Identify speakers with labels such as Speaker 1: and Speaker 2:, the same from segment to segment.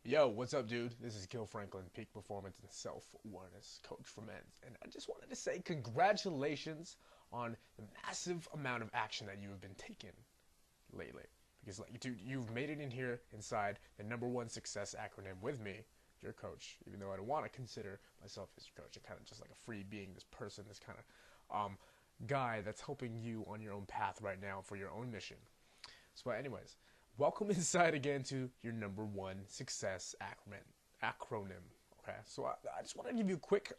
Speaker 1: Yo, what's up, dude? This is Gil Franklin, Peak Performance and Self-Awareness Coach for Men. And I just wanted to say congratulations on the massive amount of action that you have been taking lately. Because, like, dude, you've made it in here inside the #1 success acronym with me, your coach. Even though I don't want to consider myself as your coach. I'm kind of just like a free being, this person, this kind of guy that's helping you on your own path right now for your own mission. So, anyways, welcome inside again to your #1 success acronym. Okay, so I just want to give you a quick,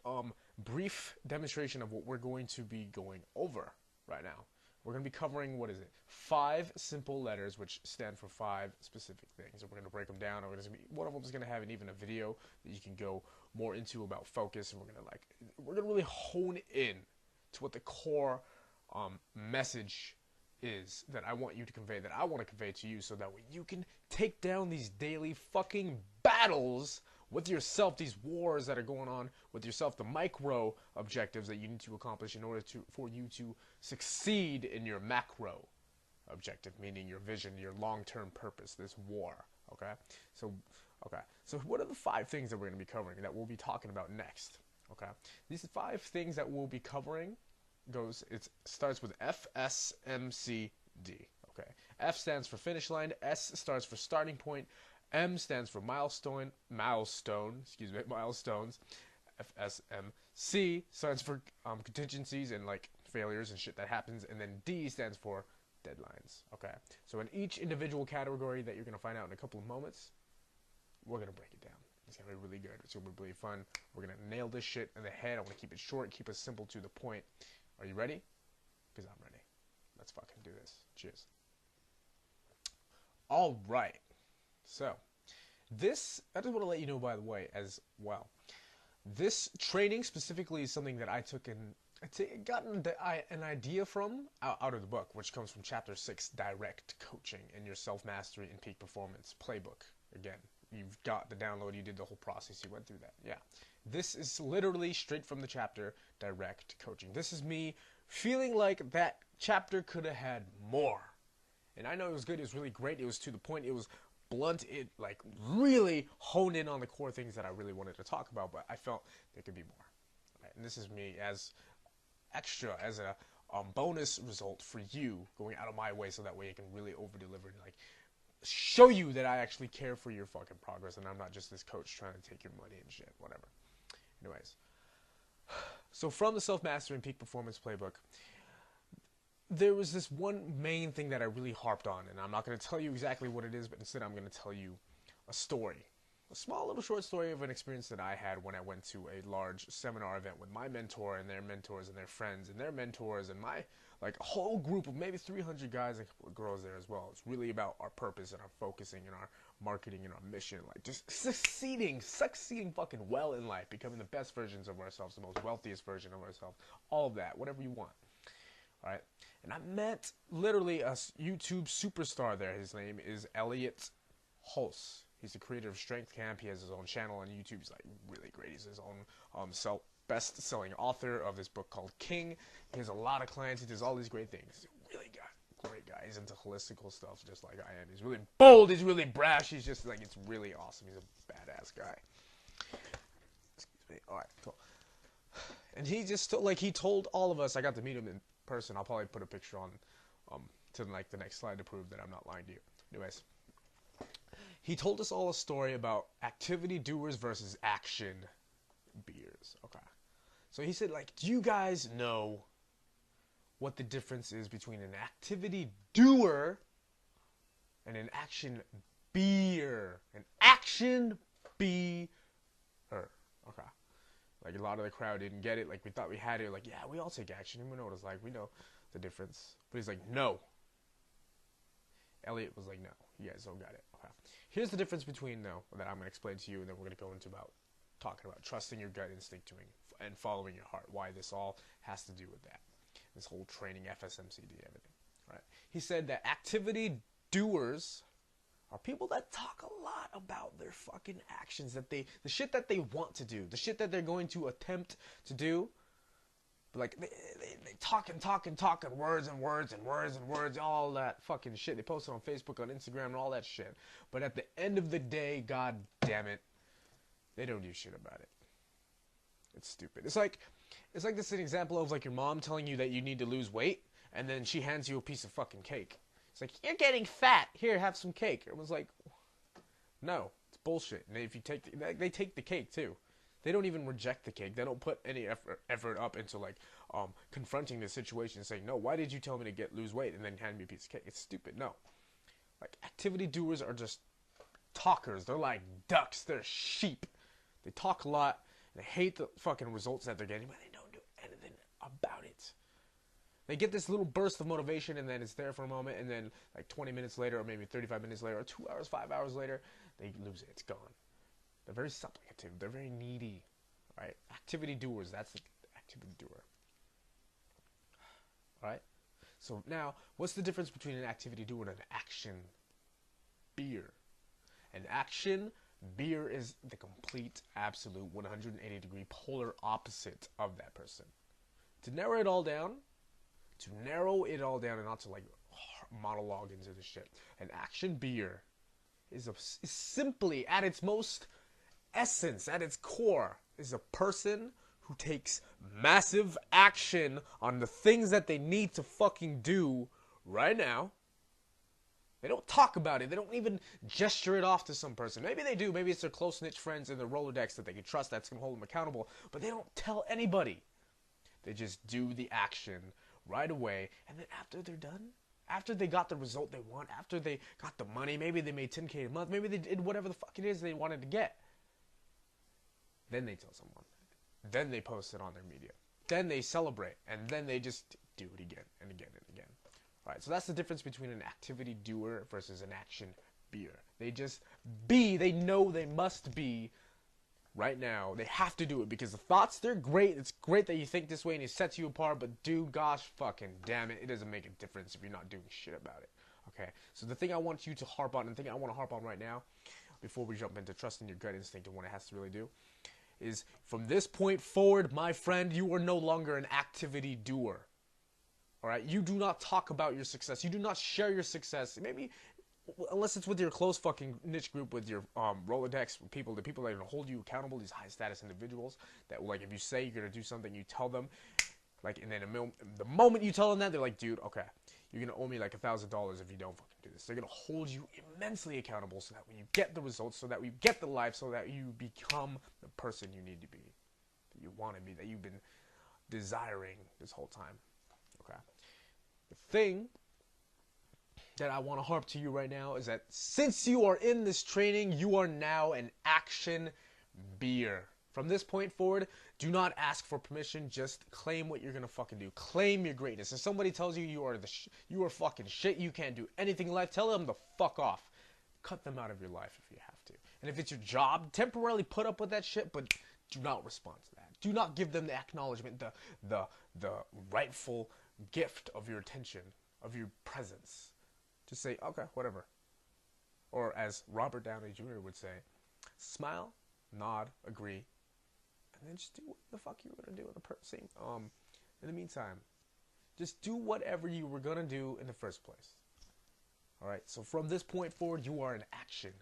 Speaker 1: brief demonstration of what we're going to be going over right now. We're going to be covering, 5 simple letters which stand for 5 specific things. And we're going to break them down. One of them is going to have even a video that you can go more into about focus. And we're going to really hone in to what the core message is that I want you to convey, that I want to convey to you, so that way you can take down these daily fucking battles with yourself, these wars that are going on with yourself, the micro objectives that you need to accomplish in order for you to succeed in your macro objective, meaning your vision, your long-term purpose, this war. Okay, so what are the 5 things that we're going to be covering, that we'll be talking about next? Okay, these 5 things that we'll be covering it starts with FSMCD. Okay, F stands for finish line, S stands for starting point, M stands for milestones. FSMC stands for contingencies and like failures and shit that happens, and then D stands for deadlines. Okay, so in each individual category that you're gonna find out in a couple of moments, we're gonna break it down. It's gonna be really good. It's gonna be really fun. We're gonna nail this shit in the head. I want to keep it short, keep it simple, to the point. Are you ready? Because I'm ready. Let's fucking do this. Cheers. All right. So, I just want to let you know, by the way, as well. This training specifically is something that I took and got an idea from out of the book, which comes from Chapter 6, Direct Coaching in Your Self-Mastery and Peak Performance Playbook. Again, you've got the download, you did the whole process, you went through that. Yeah. This is literally straight from the chapter, Direct Coaching. This is me feeling like that chapter could have had more. And I know it was good, it was really great, it was to the point, it was blunt, it like really honed in on the core things that I really wanted to talk about, but I felt there could be more. Right? And this is me as extra, as a bonus result for you, going out of my way so that way I can really over-deliver and like show you that I actually care for your fucking progress and I'm not just this coach trying to take your money and shit, whatever. Anyways, so from the Self-Mastery and Peak Performance Playbook, there was this one main thing that I really harped on, and I'm not going to tell you exactly what it is, but instead I'm going to tell you a story. A small little short story of an experience that I had when I went to a large seminar event with my mentor and their mentors and their friends and their mentors and my a whole group of maybe 300 guys and a couple of girls there as well. It's really about our purpose and our focusing and our marketing and our mission, like just succeeding fucking well in life, becoming the best versions of ourselves, the most wealthiest version of ourselves, all of that, whatever you want. All right, and I met literally a YouTube superstar there. His name is Elliot Hulse. He's the creator of Strength Camp. He has his own channel on YouTube. He's like really great. He's his own best-selling author of this book called King. He has a lot of clients. He does all these great things. He's a really great guy. He's into holistical stuff just like I am. He's really bold. He's really brash. He's just like, it's really awesome. He's a badass guy. Excuse me. All right, cool. And he just he told all of us. I got to meet him in person. I'll probably put a picture on to like the next slide to prove that I'm not lying to you. Anyways, he told us all a story about activity doers versus action beers. Okay. So he said, do you guys know what the difference is between an activity doer and an action beer? An action beer. Okay. A lot of the crowd didn't get it. We thought we had it. Yeah, we all take action. We know what it's like. We know the difference. But he's like, no. Elliot was like, no. You guys don't got it. Okay. Here's the difference between, that I'm going to explain to you, and then we're going to go into talking about trusting your gut instinct and following your heart. Why this all has to do with that. This whole training, FSMCD, everything. Right? He said that activity doers are people that talk a lot about their fucking actions, the shit that they want to do, the shit that they're going to attempt to do, Like they talk and talk and talk and words and words and words and words, all that fucking shit. They post it on Facebook, on Instagram, and all that shit. But at the end of the day, god damn it, they don't do shit about it. It's stupid. It's like this an example of like your mom telling you that you need to lose weight, and then she hands you a piece of fucking cake. It's like, you're getting fat. Here, have some cake. It was like, no, it's bullshit. And if you they take the cake too. They don't even reject the cake. They don't put any effort up into like confronting the situation and saying, no, why did you tell me to lose weight and then hand me a piece of cake? It's stupid. No. Like, activity doers are just talkers. They're like ducks. They're sheep. They talk a lot. And they hate the fucking results that they're getting, but they don't do anything about it. They get this little burst of motivation, and then it's there for a moment, and then like 20 minutes later, or maybe 35 minutes later, or 2 hours, 5 hours later, they lose it. It's gone. They're very supplicative. They're very needy. Right? Activity doers. That's the activity doer. Alright? So now, what's the difference between an activity doer and an action beer? An action beer is the complete, absolute, 180-degree polar opposite of that person. To narrow it all down and not to like monologue into the shit. An action beer is simply, at its most essence, at its core, is a person who takes massive action on the things that they need to fucking do right now. They don't talk about it. They don't even gesture it off to some person. Maybe they do. Maybe it's their close-knit friends in their Rolodex that they can trust that's going to hold them accountable. But they don't tell anybody. They just do the action right away. And then after they're done, after they got the result they want, after they got the money, maybe they made $10K a month, maybe they did whatever the fuck it is they wanted to get. Then they tell someone. Then they post it on their media. Then they celebrate. And then they just do it again and again and again. Alright, so that's the difference between an activity doer versus an action beer. They just be. They know they must be right now. They have to do it because the thoughts, they're great. It's great that you think this way and it sets you apart. But dude, gosh fucking damn it, it doesn't make a difference if you're not doing shit about it. Okay, so the thing I want you to harp on, and the thing I want to harp on right now, before we jump into trusting your gut instinct and what it has to really do, is from this point forward, my friend, you are no longer an activity doer. Alright, you do not talk about your success. You do not share your success. Maybe, unless it's with your close fucking niche group, with your Rolodex, the people that are going to hold you accountable, these high status individuals, that like if you say you're going to do something, you tell them, like, and then the moment you tell them that, they're like, dude, okay, you're going to owe me like $1,000 if you don't fucking do this. They're going to hold you immensely accountable so that when you get the results, so that we get the life, so that you become the person you need to be, that you want to be, that you've been desiring this whole time. Okay. The thing that I want to harp to you right now is that since you are in this training, you are now an action beer. From this point forward, do not ask for permission. Just claim what you're gonna fucking do. Claim your greatness. If somebody tells you you are fucking shit, you can't do anything in life, tell them to fuck off. Cut them out of your life if you have to. And if it's your job, temporarily put up with that shit, but do not respond to that. Do not give them the acknowledgement, the rightful gift of your attention, of your presence. Just say, okay, whatever. Or as Robert Downey Jr. would say, smile, nod, agree, and then just do what the fuck you were gonna do in the meantime. Just do whatever you were gonna do in the first place. Alright, so from this point forward, you are an action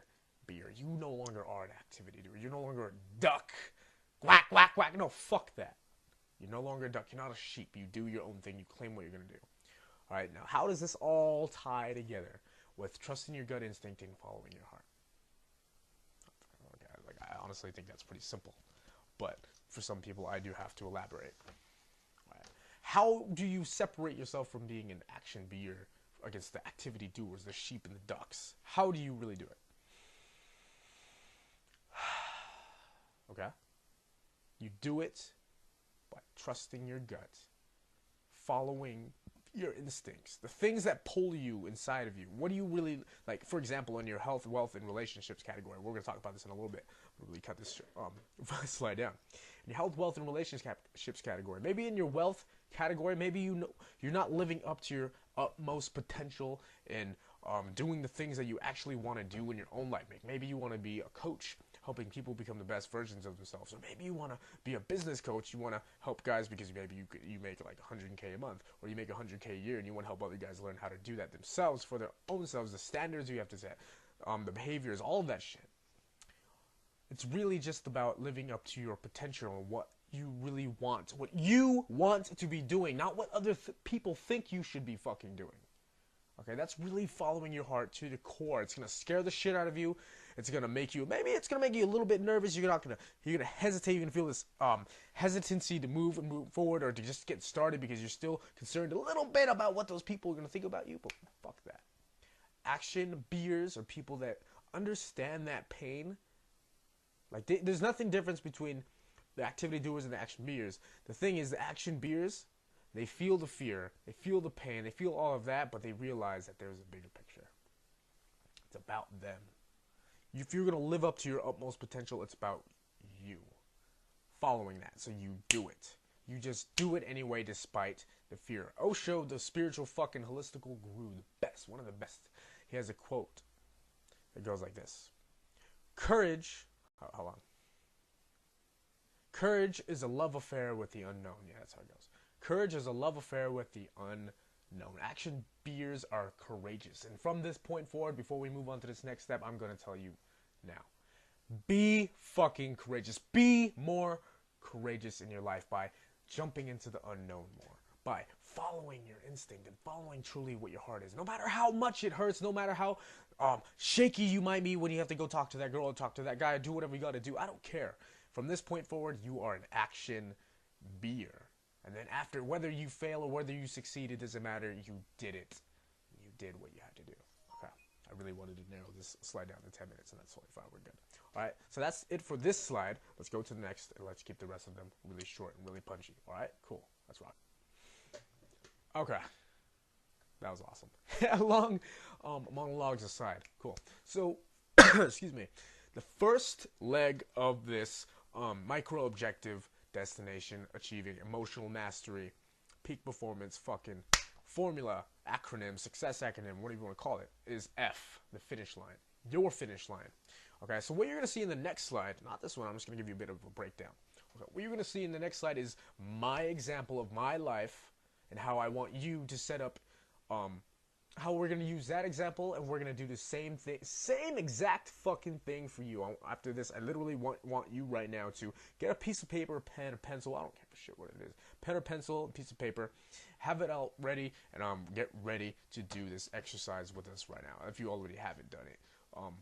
Speaker 1: beer. You no longer are an activity doer. You're no longer a duck. Quack, quack, quack. No, fuck that. You're no longer a duck. You're not a sheep. You do your own thing. You claim what you're going to do. All right, now, how does this all tie together with trusting your gut instinct and following your heart? Okay, I honestly think that's pretty simple. But for some people, I do have to elaborate. All right. How do you separate yourself from being an action beer against the activity doers, the sheep and the ducks? How do you really do it? Okay? You do it by trusting your gut, following your instincts, the things that pull you inside of you. What do you really, like, for example, in your health, wealth, and relationships category, we're going to talk about this in a little bit. We'll really cut this slide down. In your health, wealth, and relationships category, maybe in your wealth category, maybe you're not living up to your utmost potential in doing the things that you actually want to do in your own life. Maybe you want to be a coach, helping people become the best versions of themselves. Or maybe you want to be a business coach. You want to help guys because maybe you make like 100K a month, or you make 100K a year, and you want to help other guys learn how to do that themselves for their own selves. The standards you have to set, the behaviors, all of that shit. It's really just about living up to your potential and what you really want, what you want to be doing, not what other people think you should be fucking doing. Okay, that's really following your heart to the core. It's gonna scare the shit out of you. It's gonna make you, maybe it's gonna make you a little bit nervous. You're gonna hesitate. You're gonna feel this hesitancy to move forward or to just get started because you're still concerned a little bit about what those people are gonna think about you. But fuck that. Action beers are people that understand that pain. Like there's nothing difference between the activity doers and the action beers. The thing is, the action beers, they feel the fear, they feel the pain, they feel all of that, but they realize that there's a bigger picture. It's about them. If you're going to live up to your utmost potential, it's about you following that. So you do it. You just do it anyway despite the fear. Osho, the spiritual fucking holistical guru, the best, one of the best. He has a quote that goes like this. Courage, hold on. Courage is a love affair with the unknown. Yeah, that's how it goes. Courage is a love affair with the unknown. Action beers are courageous. And from this point forward, before we move on to this next step, I'm going to tell you now. Be fucking courageous. Be more courageous in your life by jumping into the unknown more. By following your instinct and following truly what your heart is. No matter how much it hurts, no matter how shaky you might be when you have to go talk to that girl or talk to that guy, do whatever you got to do. I don't care. From this point forward, you are an action beer. And then after, whether you fail or whether you succeed, it doesn't matter. You did it. You did what you had to do. Okay. I really wanted to narrow this slide down to 10 minutes, and that's totally fine. We're good. All right. So that's it for this slide. Let's go to the next, and let's keep the rest of them really short and really punchy. All right. Cool. Let's rock. Okay. That was awesome. Long monologues aside. Cool. So, excuse me. The first leg of this micro objective destination achieving emotional mastery, peak performance, fucking formula, acronym, success acronym, whatever you want to call it, is F, the finish line. Your finish line. Okay, so what you're going to see in the next slide, not this one, I'm just going to give you a bit of a breakdown. Okay, what you're going to see in the next slide is my example of my life and how I want you to set up, how we're going to use that example, and we're going to do the same thing, same exact fucking thing for you. After this, I literally want you right now to get a piece of paper, a pen, a pencil, I don't care for shit what it is, pen or pencil, piece of paper, have it out ready, and get ready to do this exercise with us right now, if you already haven't done it,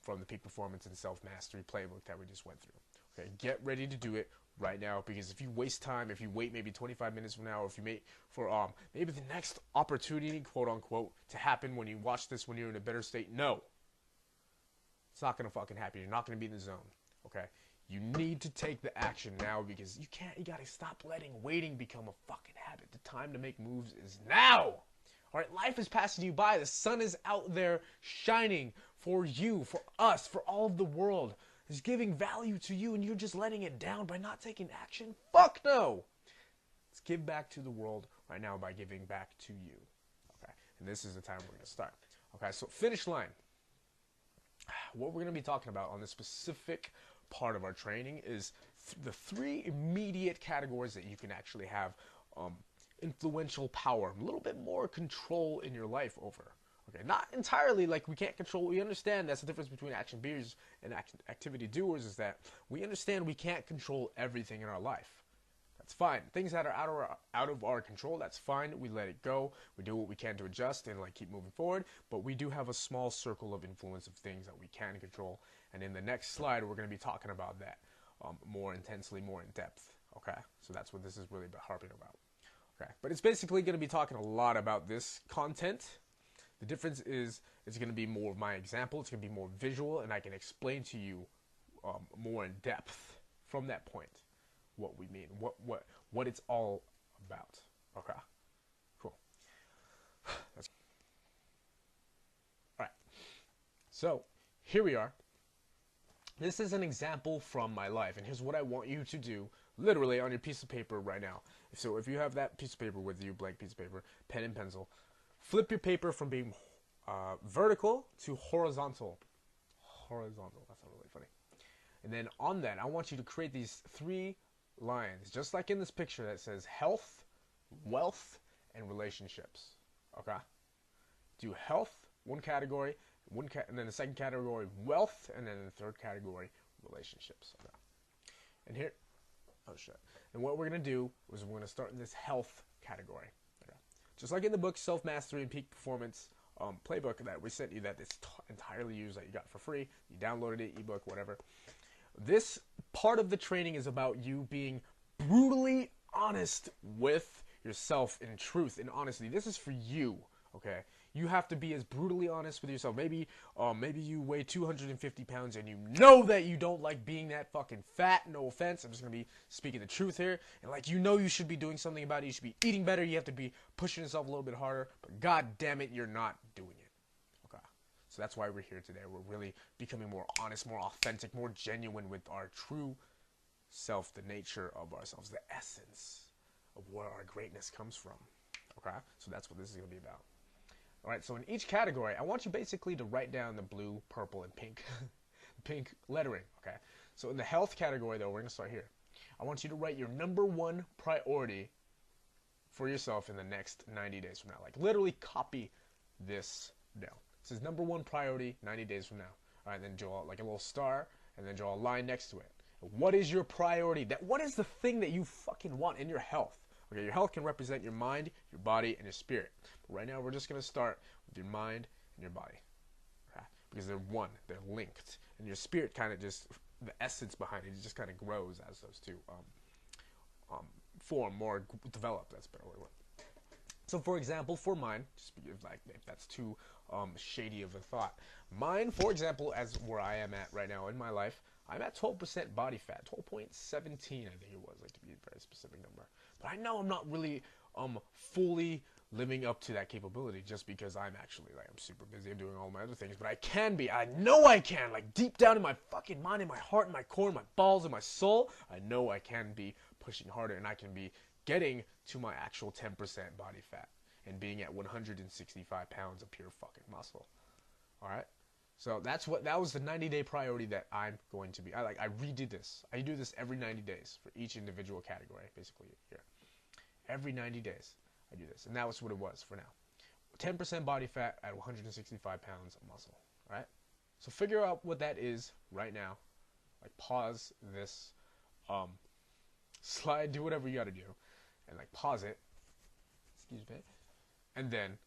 Speaker 1: from the peak performance and self-mastery playbook that we just went through. Okay, get ready to do it right now, because if you waste time, if you wait maybe 25 minutes from now, or if you wait for maybe the next opportunity, quote unquote, to happen when you watch this when you're in a better state, no, it's not gonna fucking happen. You're not gonna be in the zone. Okay, you need to take the action now, because you gotta stop letting waiting become a fucking habit. The time to make moves is now. All right, life is passing you by. The sun is out there shining for you, for us, for all of the world. Is giving value to you, and you're just letting it down by not taking action? Fuck no! Let's give back to the world right now by giving back to you. Okay, and this is the time we're going to start. Okay, so finish line. What we're going to be talking about on this specific part of our training is the three immediate categories that you can actually have influential power, a little bit more control in your life over. Okay, not entirely, like we can't control. We understand that's the difference between action beers and activity doers, is that we understand we can't control everything in our life. That's fine. Things that are out of our control, that's fine. We let it go. We do what we can to adjust and like keep moving forward. But we do have a small circle of influence of things that we can control. And in the next slide, we're going to be talking about that more intensely, more in depth. Okay, so that's what this is really harping about. Okay, but it's basically going to be talking a lot about this content. The difference is it's going to be more of my example. It's going to be more visual, and I can explain to you more in depth from that point what we mean, what it's all about. Okay, cool. All right, so here we are. This is an example from my life, and here's what I want you to do literally on your piece of paper right now. So if you have that piece of paper with you, blank piece of paper, pen and pencil, flip your paper from being vertical to horizontal. Horizontal, that's not really funny. And then on that, I want you to create these 3 lines, just like in this picture that says health, wealth, and relationships. Okay? Do health, one category, and then the second category, wealth, and then the third category, relationships. Okay? And here, oh shit. And what we're going to do is we're going to start in this health category. Okay? Just like in the book Self-Mastery and Peak Performance playbook that we sent you, that is entirely used, that you got for free. You downloaded it, ebook, whatever. This part of the training is about you being brutally honest with yourself in truth and honesty. This is for you, okay? You have to be as brutally honest with yourself. Maybe you weigh 250 pounds and you know that you don't like being that fucking fat. No offense. I'm just going to be speaking the truth here. And like, you know you should be doing something about it. You should be eating better. You have to be pushing yourself a little bit harder. But god damn it, you're not doing it. Okay? So that's why we're here today. We're really becoming more honest, more authentic, more genuine with our true self, the nature of ourselves, the essence of where our greatness comes from. Okay? So that's what this is going to be about. Alright, so in each category, I want you basically to write down the blue, purple, and pink lettering, okay? So in the health category, though, we're going to start here. I want you to write your #1 priority for yourself in the next 90 days from now. Like, literally copy this down. It says #1 priority, 90 days from now. Alright, then draw like a little star, and then draw a line next to it. What is your priority? What is the thing that you fucking want in your health? Okay, your health can represent your mind, your body, and your spirit. But right now, we're just going to start with your mind and your body. Okay? Because they're one. They're linked. And your spirit kind of just, the essence behind it just kind of grows as those two form, more develop. That's a better word. So, for example, for mine, just like if that's too shady of a thought. Mine, for example, as where I am at right now in my life, I'm at 12% body fat, 12.17, I think it was, like to be a very specific number. But I know I'm not really fully living up to that capability just because I'm actually, like, I'm super busy. I'm doing all my other things, but I can be. I know I can. Like, deep down in my fucking mind, in my heart, in my core, in my balls, in my soul, I know I can be pushing harder, and I can be getting to my actual 10% body fat and being at 165 pounds of pure fucking muscle. All right? So that was the 90-day priority that I'm going to be. I redid this. I do this every 90 days for each individual category, basically here. Every 90 days, I do this, and that was what it was for now. 10% body fat at 165 pounds of muscle. All right. So figure out what that is right now. Like, pause this slide, do whatever you got to do, and like pause it. Excuse me, and then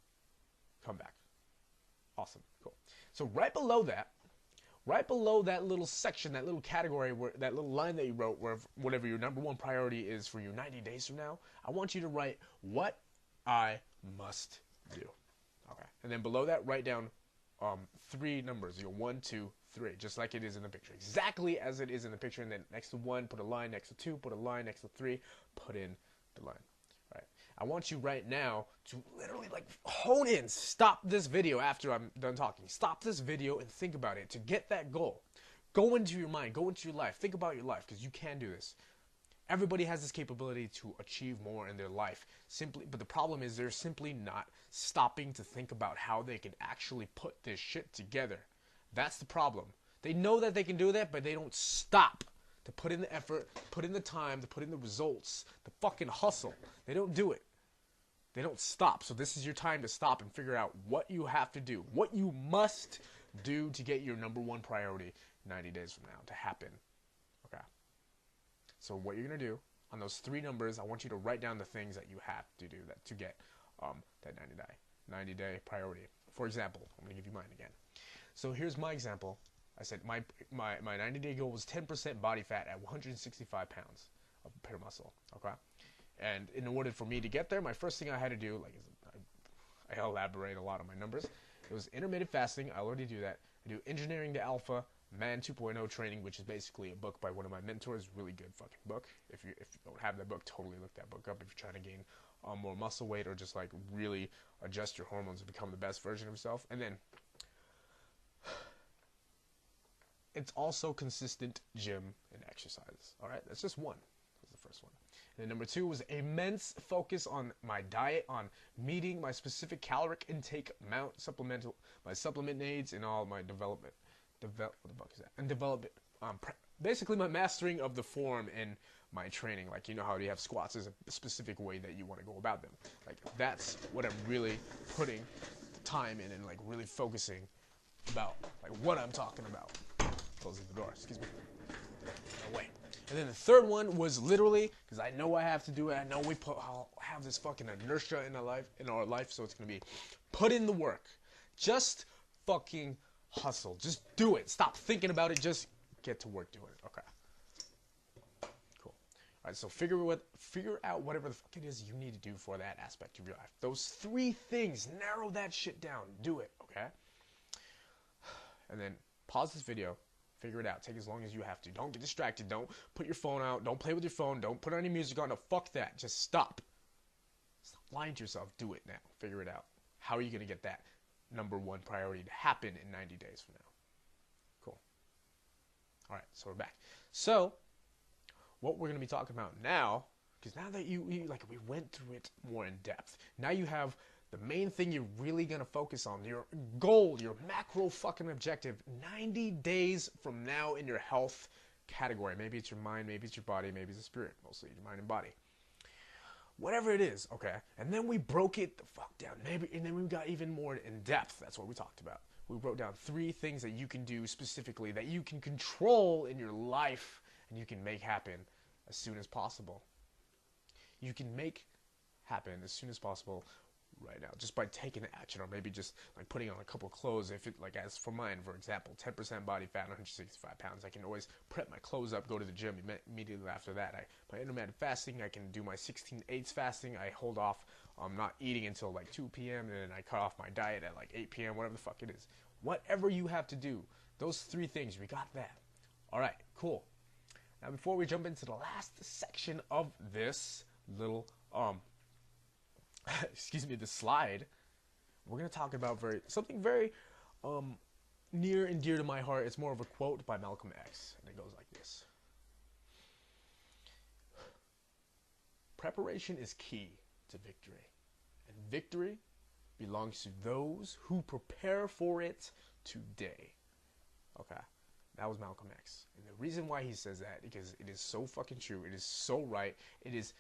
Speaker 1: come back. Awesome. Cool. So right below that little section, that little category, where that little line that you wrote, where whatever your #1 priority is for you 90 days from now, I want you to write what I must do. Okay. And then below that, write down 3 numbers. 1, 2, 3, just like it is in the picture. Exactly as it is in the picture. And then next to 1, put a line. Next to 2, put a line. Next to 3, put in the line. I want you right now to literally, like, hone in. Stop this video after I'm done talking. Stop this video and think about it to get that goal. Go into your mind. Go into your life. Think about your life, because you can do this. Everybody has this capability to achieve more in their life. But the problem is they're simply not stopping to think about how they can actually put this shit together. That's the problem. They know that they can do that, but they don't stop to put in the effort, put in the time, to put in the results, the fucking hustle. They don't do it. They don't stop. So this is your time to stop and figure out what you have to do, what you must do to get your #1 priority 90 days from now to happen. Okay. So what you're going to do on those 3 numbers, I want you to write down the things that you have to do to get that 90-day priority. For example, I'm going to give you mine again. So here's my example. I said my 90-day goal was 10% body fat at 165 pounds of pure muscle. Okay. And in order for me to get there, my first thing I had to do, like, I elaborate a lot on my numbers. It was intermittent fasting. I already do that. I do Engineering to Alpha, Man 2.0 training, which is basically a book by one of my mentors. Really good fucking book. If you don't have that book, totally look that book up. If you're trying to gain more muscle weight, or just like really adjust your hormones to become the best version of yourself. And then it's also consistent gym and exercise. All right, that's just one. That's the first one. And then #2 was immense focus on my diet, on meeting my specific caloric intake amount, my supplement needs, and all my development. What the fuck is that? And development basically my mastering of the form in my training. Like, you know how you have squats is a specific way that you want to go about them. Like, that's what I'm really putting time in and like really focusing about, like what I'm talking about. Closing the door, excuse me. No way. And then the third one was literally, because I know I have to do it. I know I'll have this fucking inertia in our life, so it's gonna be put in the work. Just fucking hustle. Just do it. Stop thinking about it. Just get to work doing it. Okay. Cool. All right. So figure out whatever the fuck it is you need to do for that aspect of your life. Those 3 things. Narrow that shit down. Do it. Okay. And then pause this video. Figure it out. Take as long as you have to. Don't get distracted. Don't put your phone out. Don't play with your phone. Don't put any music on. No, fuck that. Just stop. Stop lying to yourself. Do it now. Figure it out. How are you going to get that number 1 priority to happen in 90 days from now? Cool. All right, so we're back. So what we're going to be talking about now, because now that we went through it more in depth, now you have the main thing you're really going to focus on, your goal, your macro fucking objective, 90 days from now in your health category. Maybe it's your mind, maybe it's your body, maybe it's the spirit, mostly your mind and body. Whatever it is, okay? And then we broke it the fuck down. And then we got even more in depth. That's what we talked about. We wrote down 3 things that you can do specifically, that you can control in your life, and you can make happen as soon as possible. You can make happen as soon as possible right now, just by taking action, or maybe just like putting on a couple of clothes. If it, like as for mine, for example, 10% body fat, 165 pounds, I can always prep my clothes up, go to the gym immediately after that. My intermittent fasting, I can do my 16/8 fasting. I hold off not eating until like 2 p.m. and then I cut off my diet at like 8 p.m. whatever the fuck it is. Whatever you have to do, those 3 things, we got that. All right, cool. Now before we jump into the last section of this little excuse me, the slide, we're going to talk about something very near and dear to my heart. It's more of a quote by Malcolm X, and it goes like this. Preparation is key to victory, and victory belongs to those who prepare for it today. Okay, that was Malcolm X. And the reason why he says that, because it is so fucking true. It is so right. It is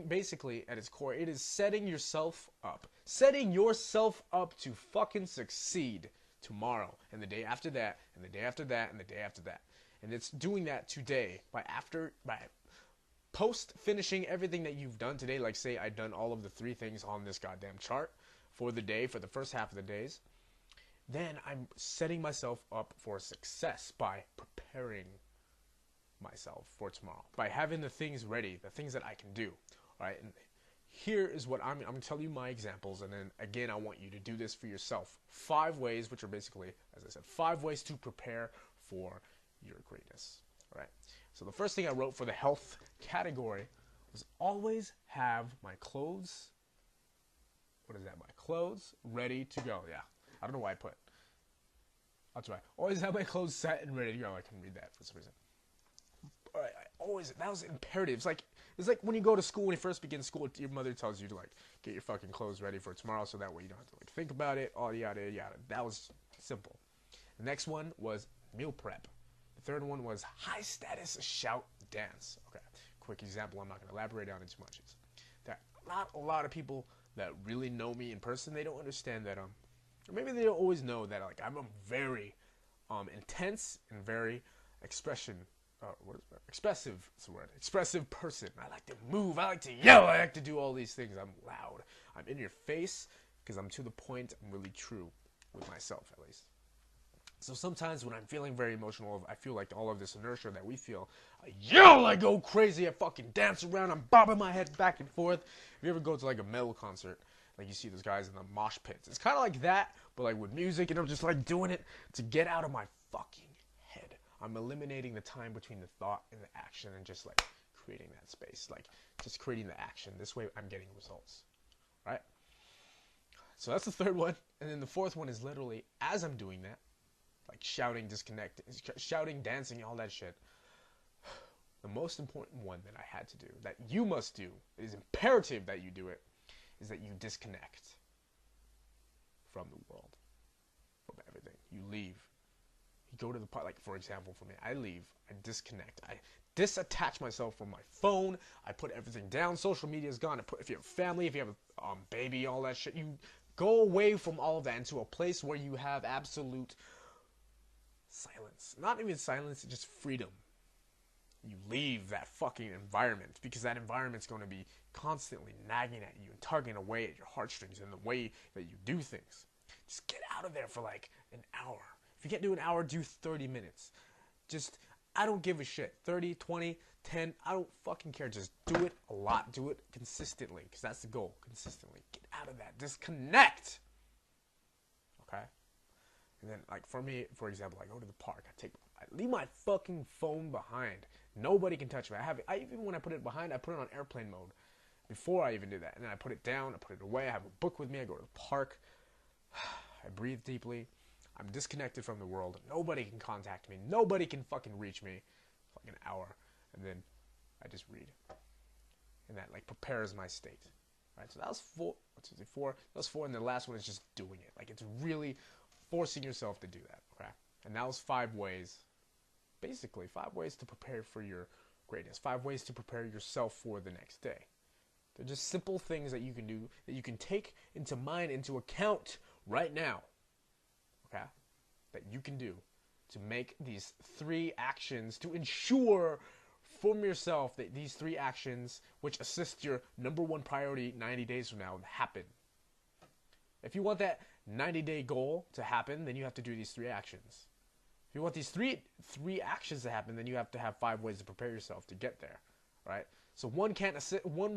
Speaker 1: basically at its core, it is setting yourself up. Setting yourself up to fucking succeed tomorrow, and the day after that, and the day after that, and the day after that. And it's doing that today by post finishing everything that you've done today. Like, say I've done all of the 3 things on this goddamn chart for the day, for the first half of the days. Then I'm setting myself up for success by preparing myself for tomorrow, by having the things ready, the things that I can do. All right, and here is what I'm going to tell you my examples, and then again I want you to do this for yourself. 5 ways, which are basically, as I said, 5 ways to prepare for your greatness. All right. So the first thing I wrote for the health category was always have my clothes. What is that? My clothes ready to go. Yeah. I don't know why I put. I'll try. Always have my clothes set and ready to go. I couldn't read that for some reason. All right, that was imperative. It's like when you go to school, when you first begin school, your mother tells you to like get your fucking clothes ready for tomorrow, so that way you don't have to like think about it. All yada yada. That was simple. The next one was meal prep. The third one was high status shout dance. Okay, quick example. I'm not going to elaborate on it too much. Is that not a lot of people that really know me in person, they don't understand that or maybe they don't always know that like I'm a very intense and very expressive. It's the word. Expressive person. I like to move. I like to yell. I like to do all these things. I'm loud. I'm in your face because I'm to the point. I'm really true with myself, at least. So sometimes when I'm feeling very emotional, I feel like all of this inertia that we feel, I yell, I go crazy, I fucking dance around, I'm bobbing my head back and forth. If you ever go to like a metal concert, like you see those guys in the mosh pits, it's kind of like that, but like with music, and I'm just like doing it to get out of my fucking head. I'm eliminating the time between the thought and the action and just like creating that space, like just creating the action. This way I'm getting results, right? So that's the third one. And then the fourth one is literally as I'm doing that, like shouting, shouting, dancing, all that shit. The most important one that I had to do, that you must do, it is imperative that you do it, is that you disconnect from the world, from everything. You leave. You go to the park, like for example, for me, I leave, I disconnect, I disattach myself from my phone, I put everything down, social media is gone. If you have family, if you have a baby, all that shit, you go away from all of that into a place where you have absolute silence. Not even silence, just freedom. You leave that fucking environment because that environment's going to be constantly nagging at you and tugging away at your heartstrings and the way that you do things. Just get out of there for like an hour. If you can't do an hour, do 30 minutes. Just, I don't give a shit. 30, 20, 10, I don't fucking care. Just do it a lot. Do it consistently because that's the goal. Consistently. Get out of that. Disconnect. Okay? And then, like, for me, for example, I go to the park. I leave my fucking phone behind. Nobody can touch me. Even when I put it behind, I put it on airplane mode before I even do that. And then I put it down, I put it away, I have a book with me, I go to the park, I breathe deeply, I'm disconnected from the world, nobody can contact me, nobody can fucking reach me for like an hour, and then I just read. And that like prepares my state. Right, so that was four, that was four, and the last one is just doing it. Like it's really forcing yourself to do that, okay? And that was 5 ways. Basically, 5 ways to prepare for your greatness. 5 ways to prepare yourself for the next day. They're just simple things that you can do, that you can take into mind, into account right now. Okay? That you can do to make these 3 actions, to ensure from yourself that these 3 actions, which assist your number 1 priority 90 days from now, happen. If you want that 90-day goal to happen, then you have to do these 3 actions. If you want these three actions to happen, then you have to have 5 ways to prepare yourself to get there, right? So one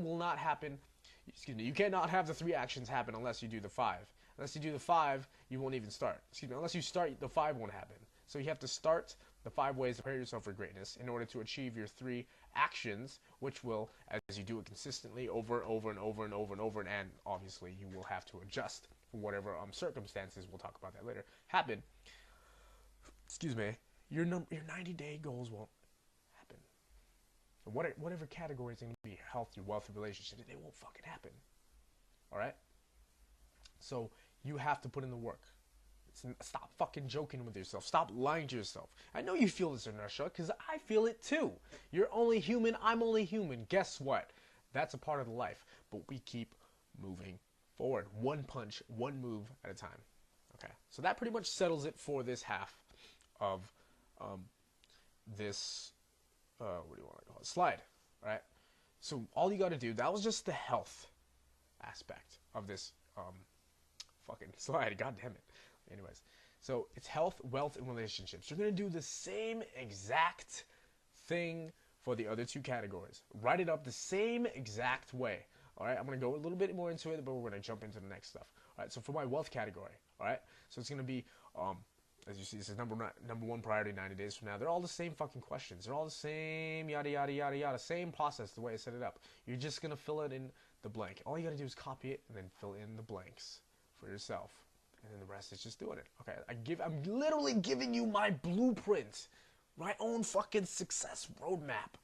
Speaker 1: will not happen. Excuse me. You cannot have the 3 actions happen unless you do the 5. Unless you do the 5, you won't even start. Excuse me. Unless you start, the 5 won't happen. So you have to start the 5 ways to prepare yourself for greatness in order to achieve your 3 actions, which will, as you do it consistently, over and over and over and over and over, and obviously you will have to adjust for whatever circumstances. We'll talk about that later. Happen. Excuse me, your 90-day goals won't happen. So whatever category is going to be health, your wealth, your relationship, they won't fucking happen. All right? So you have to put in the work. Stop fucking joking with yourself. Stop lying to yourself. I know you feel this inertia because I feel it too. You're only human. I'm only human. Guess what? That's a part of the life. But we keep moving forward. One punch, one move at a time. Okay? So that pretty much settles it for this half of this, what do you want to call it, slide, right? So all you got to do, that was just the health aspect of this fucking slide, god damn it. Anyways, so it's health, wealth, and relationships. You're going to do the same exact thing for the other 2 categories. Write it up the same exact way, all right? I'm going to go a little bit more into it, but we're going to jump into the next stuff. All right, so for my wealth category, all right? So it's going to be, as you see, this is number 1 priority 90 days from now. They're all the same fucking questions. They're all the same yada, yada, yada, yada. Same process, the way I set it up. You're just going to fill it in the blank. All you got to do is copy it and then fill in the blanks for yourself. And then the rest is just doing it. Okay, I'm literally giving you my blueprint. My own fucking success roadmap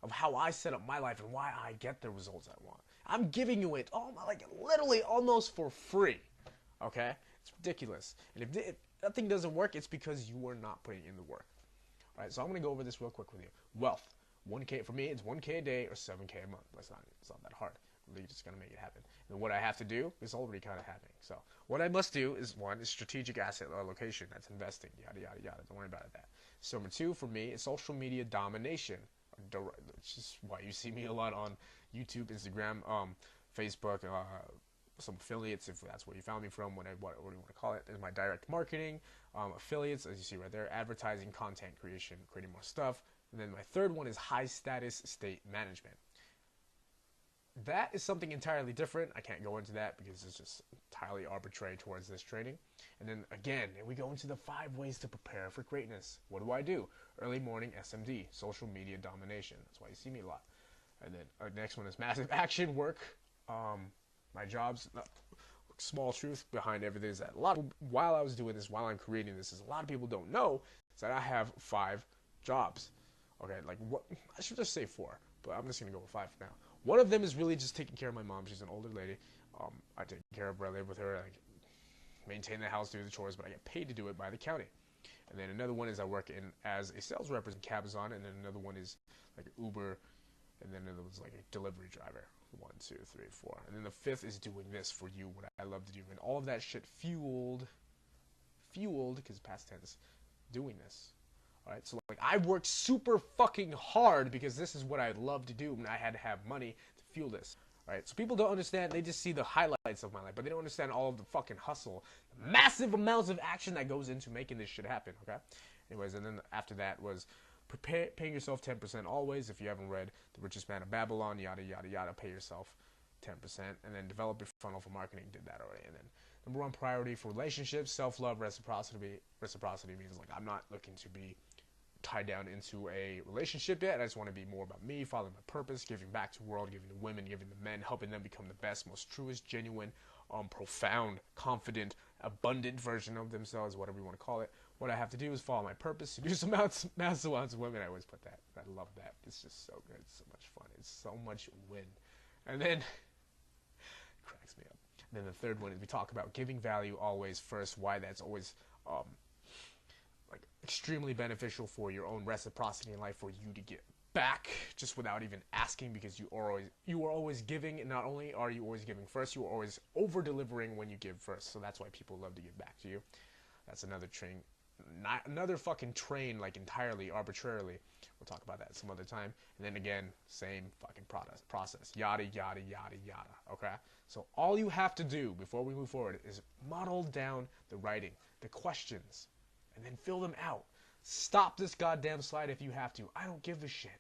Speaker 1: of how I set up my life and why I get the results I want. I'm giving you it like literally almost for free. Okay? It's ridiculous. And if that thing doesn't work, it's because you are not putting in the work. All right, so I'm going to go over this real quick with you. Wealth. 1K, for me, it's 1K a day or 7K a month. It's not that hard. Really just going to make it happen. And what I have to do is already kind of happening. So what I must do is, 1, is strategic asset allocation. That's investing. Yada, yada, yada. Don't worry about that. So number 2, for me, is social media domination. Which is why you see me a lot on YouTube, Instagram, Facebook, some affiliates, if that's where you found me from, what do you want to call it. There's my direct marketing, affiliates, as you see right there, advertising, content creation, creating more stuff. And then my 3rd one is high status state management. That is something entirely different. I can't go into that because it's just entirely arbitrary towards this training. And then again, we go into the 5 ways to prepare for greatness. What do? Early morning SMD, social media domination. That's why you see me a lot. And then our next one is massive action work. My jobs, small truth behind everything is that while I was doing this, while I'm creating this, is a lot of people don't know is that I have 5 jobs. Okay, like what? I should just say 4, but I'm just gonna go with 5 for now. One of them is really just taking care of my mom. She's an older lady. I take care of her. I live with her. I maintain the house, do the chores, but I get paid to do it by the county. And then another one is I work in as a sales rep in Cabazon, and then another one is like Uber, and then another one's like a delivery driver. 1, 2, 3, 4. And then the fifth is doing this for you, what I love to do. And all of that shit fueled, because past tense, doing this. Alright, so like I worked super fucking hard because this is what I love to do, and I had to have money to fuel this. Alright, so people don't understand, they just see the highlights of my life, but they don't understand all of the fucking hustle, massive amounts of action that goes into making this shit happen, okay? Anyways, and then after that was paying yourself 10% always. If you haven't read The Richest Man of Babylon, yada, yada, yada, pay yourself 10%. And then develop your funnel for marketing, did that already. And then number one priority for relationships, self-love, reciprocity. Reciprocity means like I'm not looking to be tied down into a relationship yet. I just want to be more about me, following my purpose, giving back to the world, giving to women, giving to men, helping them become the best, most truest, genuine, profound, confident, abundant version of themselves, whatever you want to call it. What I have to do is follow my purpose, seduce massive amounts of women. I always put that. I love that. It's just so good. It's so much fun. It's so much win. And then cracks me up. And then the third one is we talk about giving value always first. Why that's always like extremely beneficial for your own reciprocity in life, for you to get back just without even asking, because you are always giving, and not only are you always giving first, you are always over delivering when you give first. So that's why people love to give back to you. That's another train. Not another fucking train, like entirely arbitrarily. We'll talk about that some other time. And then again, same fucking process. Yada, yada, yada, yada. Okay? So all you have to do before we move forward is model down the writing, the questions, and then fill them out. Stop this goddamn slide if you have to. I don't give a shit.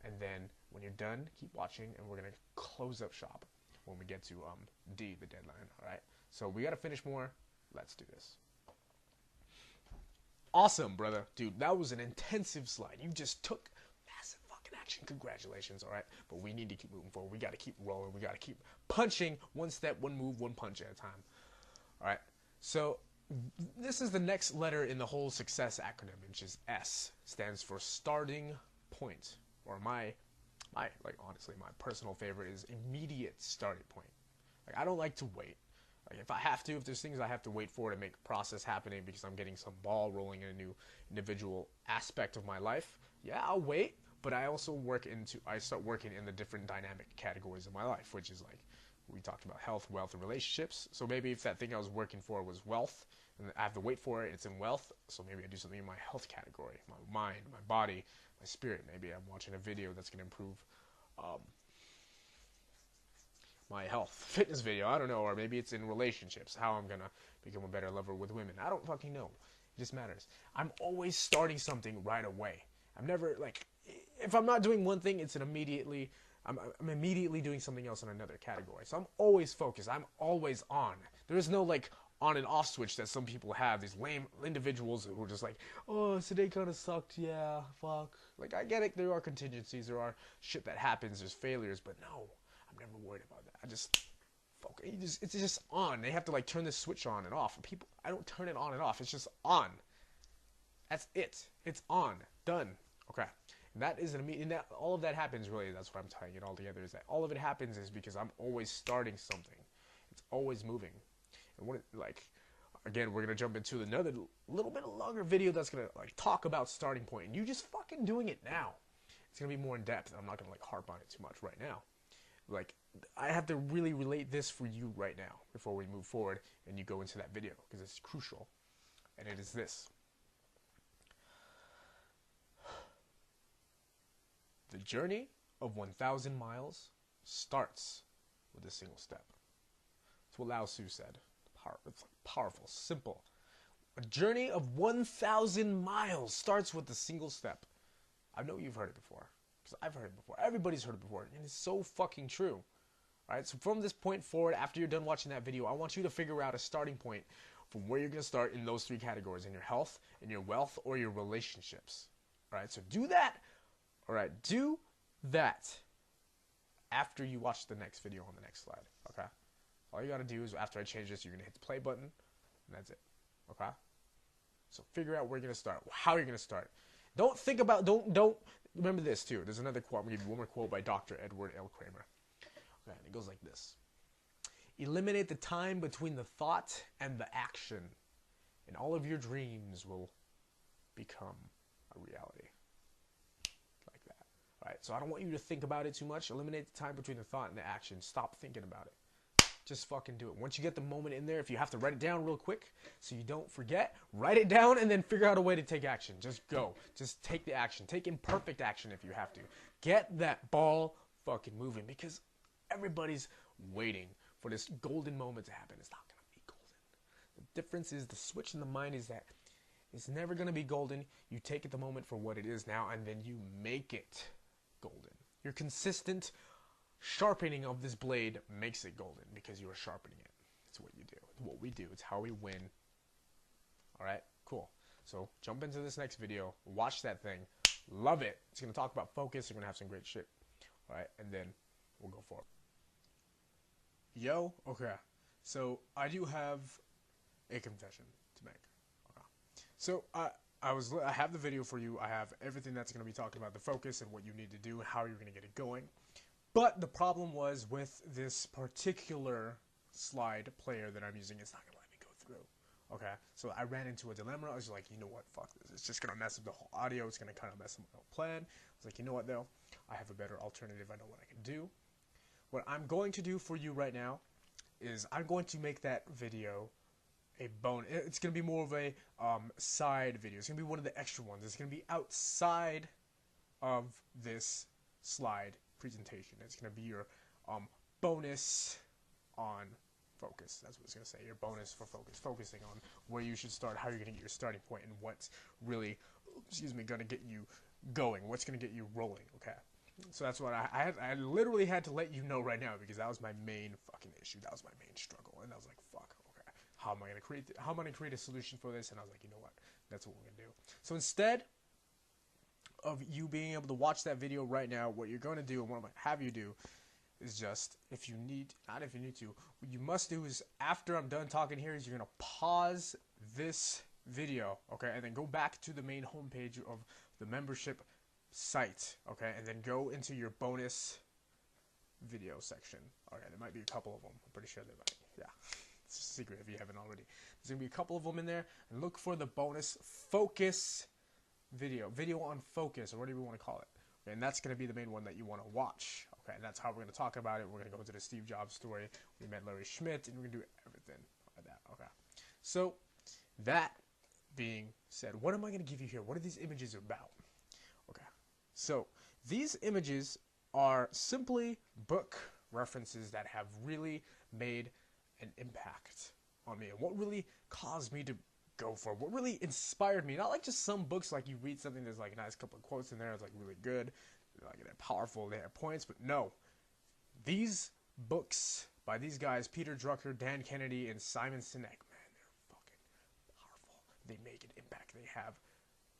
Speaker 1: And then when you're done, keep watching, and we're going to close up shop when we get to D, the deadline. All right? So we got to finish more. Let's do this. Awesome, brother. Dude, that was an intensive slide. You just took massive fucking action. Congratulations, all right? But we need to keep moving forward. We got to keep rolling. We got to keep punching one step, one move, one punch at a time. All right? So this is the next letter in the whole success acronym, which is S. Stands for starting point. Or my like honestly, my personal favorite is immediate starting point. Like I don't like to wait. Like if I have to, if there's things I have to wait for to make the process happening because I'm getting some ball rolling in a new individual aspect of my life, yeah, I'll wait. But I also start working in the different dynamic categories of my life, which is like we talked about health, wealth, and relationships. So maybe if that thing I was working for was wealth, and I have to wait for it, it's in wealth. So maybe I do something in my health category, my mind, my body, my spirit. Maybe I'm watching a video that's going to improve my health, fitness video, I don't know, or maybe it's in relationships, how I'm gonna become a better lover with women. I don't fucking know. It just matters. I'm always starting something right away. I'm never like, if I'm not doing one thing, it's I'm immediately doing something else in another category. So I'm always focused. I'm always on. There is no like on and off switch that some people have. These lame individuals who are just like, oh, today kind of sucked. Yeah, fuck. Like I get it. There are contingencies. There are shit that happens. There's failures. But no. I'm never worried about that. I just focus. It's just on. They have to like turn this switch on and off. People, I don't turn it on and off. It's just on. That's it. It's on. Done. Okay. And that is all of that happens really. That's what I'm tying it all together. Is that all of it happens is because I'm always starting something. It's always moving. And again, we're gonna jump into another little bit longer video that's gonna like talk about starting point. And you just fucking doing it now. It's gonna be more in depth. I'm not gonna like harp on it too much right now. Like, I have to really relate this for you right now before we move forward and you go into that video because it's crucial. And it is this. The journey of 1,000 miles starts with a single step. That's what Lao Tzu said. It's powerful, simple. A journey of 1,000 miles starts with a single step. I know you've heard it before. Because I've heard it before. Everybody's heard it before. And it's so fucking true. Alright, so from this point forward, after you're done watching that video, I want you to figure out a starting point from where you're going to start in those three categories. In your health, in your wealth, or your relationships. Alright, so do that. Alright, do that after you watch the next video on the next slide. Okay? All you got to do is after I change this, you're going to hit the play button. And that's it. Okay? So figure out where you're going to start. How you're going to start. Don't think about, don't, remember this too. There's another quote. I'm going to give you one more quote by Dr. Edward L. Kramer. Okay, and it goes like this. Eliminate the time between the thought and the action, and all of your dreams will become a reality. Like that. All right, so I don't want you to think about it too much. Eliminate the time between the thought and the action. Stop thinking about it. Just fucking do it. Once you get the moment in there, if you have to write it down real quick so you don't forget, write it down and then figure out a way to take action. Just go. Just take the action. Take imperfect action if you have to. Get that ball fucking moving, because everybody's waiting for this golden moment to happen. It's not going to be golden. The difference is the switch in the mind is that it's never going to be golden. You take it the moment for what it is now, and then you make it golden. You're consistent. Sharpening of this blade makes it golden because you are sharpening it. It's what you do. It's what we do. It's how we win. Alright, cool. So jump into this next video. Watch that thing. Love it. It's going to talk about focus. You're going to have some great shit. Alright, and then we'll go for it. Yo, okay. So I do have a confession to make. Okay. So I have the video for you. I have everything that's going to be talking about the focus and what you need to do and how you're going to get it going. But the problem was with this particular slide player that I'm using, it's not going to let me go through. Okay, so I ran into a dilemma. I was like, you know what, fuck this. It's just going to mess up the whole audio. It's going to kind of mess up my whole plan. I was like, you know what, though? I have a better alternative. I know what I can do. What I'm going to do for you right now is I'm going to make that video a bonus. It's going to be more of a side video. It's going to be one of the extra ones. It's going to be outside of this slide presentation. It's going to be your bonus on focus. That's what it's going to say. Your bonus for focus. Focusing on where you should start, how you're going to get your starting point, and what's really, going to get you going. What's going to get you rolling. Okay. So that's what I literally had to let you know right now, because that was my main fucking issue. That was my main struggle. And I was like, fuck, okay. How am I going to create a solution for this? And I was like, you know what? That's what we're going to do. So instead of you being able to watch that video right now, what you're going to do, and what I'm going to have you do, is just, what you must do is, after I'm done talking here, is you're going to pause this video, okay, and then go back to the main homepage of the membership site, okay, and then go into your bonus video section. Okay, there might be a couple of them. I'm pretty sure there might. Yeah, it's a secret if you haven't already. There's going to be a couple of them in there, and look for the bonus focus video on focus, or whatever you want to call it. Okay, and that's going to be the main one that you want to watch. Okay, and that's how we're going to talk about it. We're going to go into the Steve Jobs story. We met Larry Schmidt, and we're going to do everything like that. Okay, so that being said, what am I going to give you here? What are these images about? Okay, so these images are simply book references that have really made an impact on me, and what really caused me to go for it, what really inspired me. Not like just some books, like you read something, there's like a nice couple of quotes in there, it's like really good, like they're powerful, they have points, but no. These books by these guys, Peter Drucker, Dan Kennedy, and Simon Sinek, man, they're fucking powerful. They make an impact. They have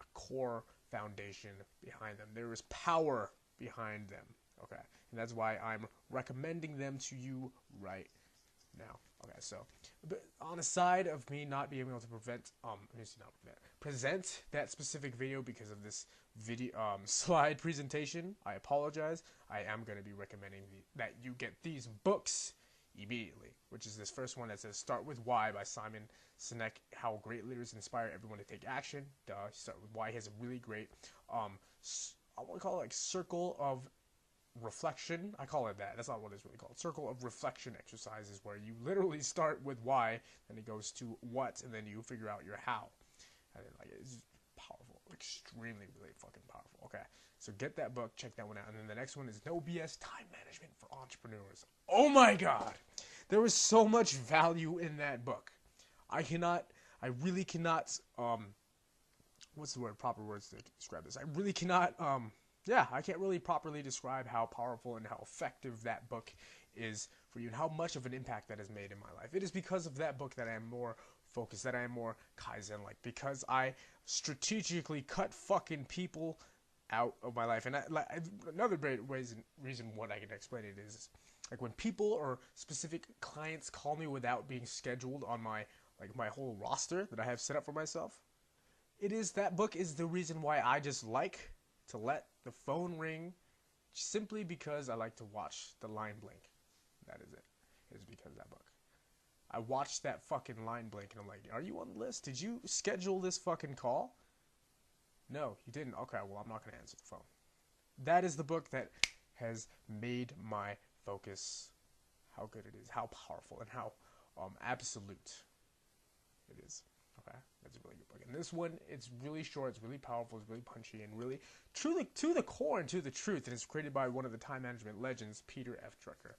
Speaker 1: a core foundation behind them. There is power behind them, okay? And that's why I'm recommending them to you right now. Okay, so but on the side of me not being able to present that specific video because of this video slide presentation, I apologize. I am going to be recommending that you get these books immediately, which is this first one that says Start With Why by Simon Sinek, How Great Leaders Inspire Everyone to Take Action. Start With Why. He has a really great I want to call it like circle of reflection. I call it that. That's not what it's really called. Circle of reflection exercises, where you literally start with why, then it goes to what, and then you figure out your how. And then, like, it's powerful, extremely, really fucking powerful. Okay, so get that book, check that one out, and then the next one is No BS Time Management for Entrepreneurs. Oh my God, there is so much value in that book. I really cannot. What's the word? Proper words to describe this. I really cannot. I can't really properly describe how powerful and how effective that book is for you, and how much of an impact that has made in my life. It is because of that book that I am more focused, that I am more Kaizen-like, because I strategically cut fucking people out of my life. And another great reason what I can explain it is, like, when people or specific clients call me without being scheduled on my whole roster that I have set up for myself, that book is the reason why I just like to let the phone ring, simply because I like to watch the line blink. That is it. It is because of that book. I watched that fucking line blink, and I'm like, are you on the list? Did you schedule this fucking call? No, you didn't. Okay, well, I'm not going to answer the phone. That is the book that has made my focus how good it is, how powerful, and how absolute it is. Okay, that's a really good book. And this one, it's really short, it's really powerful, it's really punchy, and really truly to the core and to the truth. And it's created by one of the time management legends, Peter F. Drucker.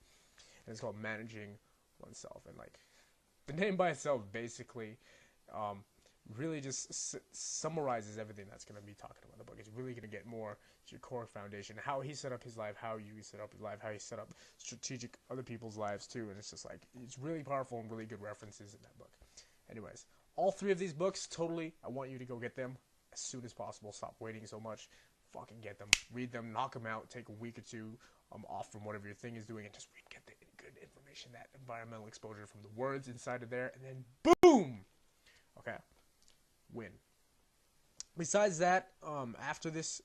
Speaker 1: And it's called Managing Oneself. And like the name by itself, basically, really just summarizes everything that's going to be talking about in the book. It's really going to get more to your core foundation, how he set up his life, how you set up your life, how he set up strategic other people's lives too. And it's just like, it's really powerful and really good references in that book. Anyways, all three of these books, totally, I want you to go get them as soon as possible. Stop waiting so much. Fucking get them. Read them. Knock them out. Take a week or two off from whatever your thing is doing and just read. Get the good information, that environmental exposure from the words inside of there. And then boom! Okay. Win. Besides that, after this,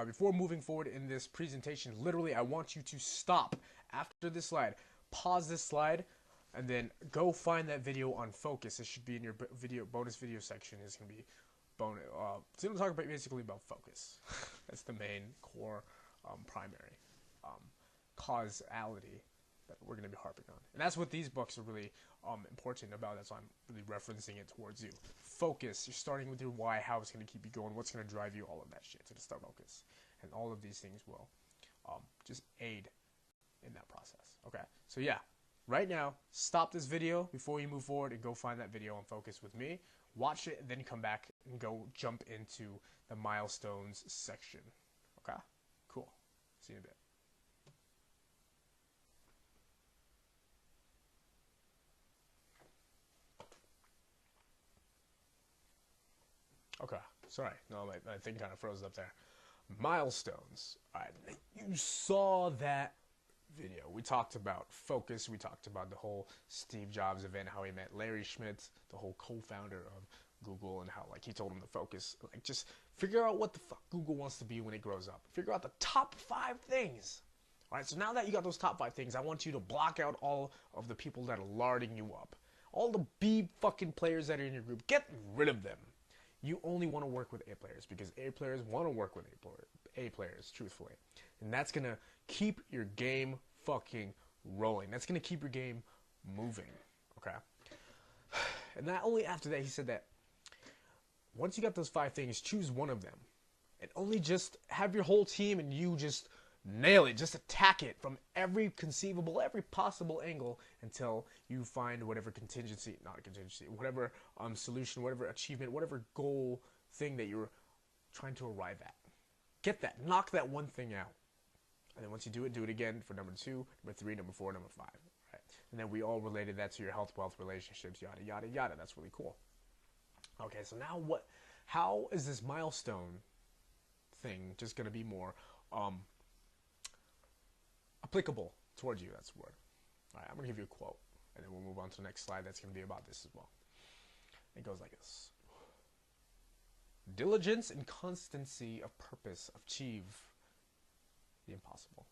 Speaker 1: before moving forward in this presentation, literally, I want you to stop after this slide. Pause this slide. And then go find that video on focus. It should be in your bonus video section. It's gonna be bonus. It's gonna talk about basically about focus. That's the main core, primary causality that we're gonna be harping on. And that's what these books are really important about. That's why I'm really referencing it towards you. Focus. You're starting with your why, how it's gonna keep you going, what's gonna drive you, all of that shit. So to start focus, and all of these things will just aid in that process. Okay. So yeah. Right now, stop this video before you move forward and go find that video on focus with me. Watch it, and then come back and go jump into the milestones section. Okay? Cool. See you in a bit. Okay. Sorry. No, my thing kind of froze up there. Milestones. All right. You saw that video. We talked about focus. We talked about the whole Steve Jobs event, how he met Larry Schmidt, the whole co-founder of Google, and how like he told him to focus. Like just figure out what the fuck Google wants to be when it grows up. Figure out the top 5 things. All right. So now that you got those top 5 things, I want you to block out all of the people that are larding you up. All the B fucking players that are in your group. Get rid of them. You only want to work with A players because A players want to work with A players, truthfully. And that's going to keep your game fucking rolling. That's going to keep your game moving. Okay? And not only after that, he said that once you got those 5 things, choose one of them. And only just have your whole team and you just nail it. Just attack it from every conceivable, every possible angle until you find whatever contingency, not a contingency, whatever solution, whatever achievement, whatever goal thing that you're trying to arrive at. Get that. Knock that one thing out. And then once you do it again for number 2, number 3, number 4, number 5. Right? And then we all related that to your health, wealth, relationships, yada, yada, yada. That's really cool. Okay, so now how is this milestone thing just going to be more applicable towards you? That's the word. All right, I'm going to give you a quote. And then we'll move on to the next slide. That's going to be about this as well. It goes like this. Diligence and constancy of purpose achieve the impossible.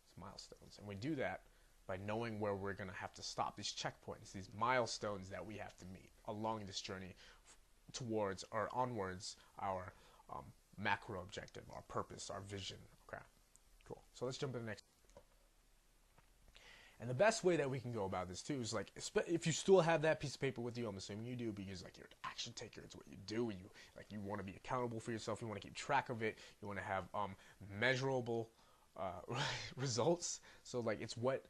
Speaker 1: It's milestones. And we do that by knowing where we're going to have to stop, these checkpoints, these milestones that we have to meet along this journey towards or onwards our macro objective, our purpose, our vision. Okay, cool. So let's jump to the next. And the best way that we can go about this too is like, if you still have that piece of paper with you, I'm assuming you do, because like you're an action taker. It's what you do. You want to be accountable for yourself. You want to keep track of it. You want to have measurable results. So like it's what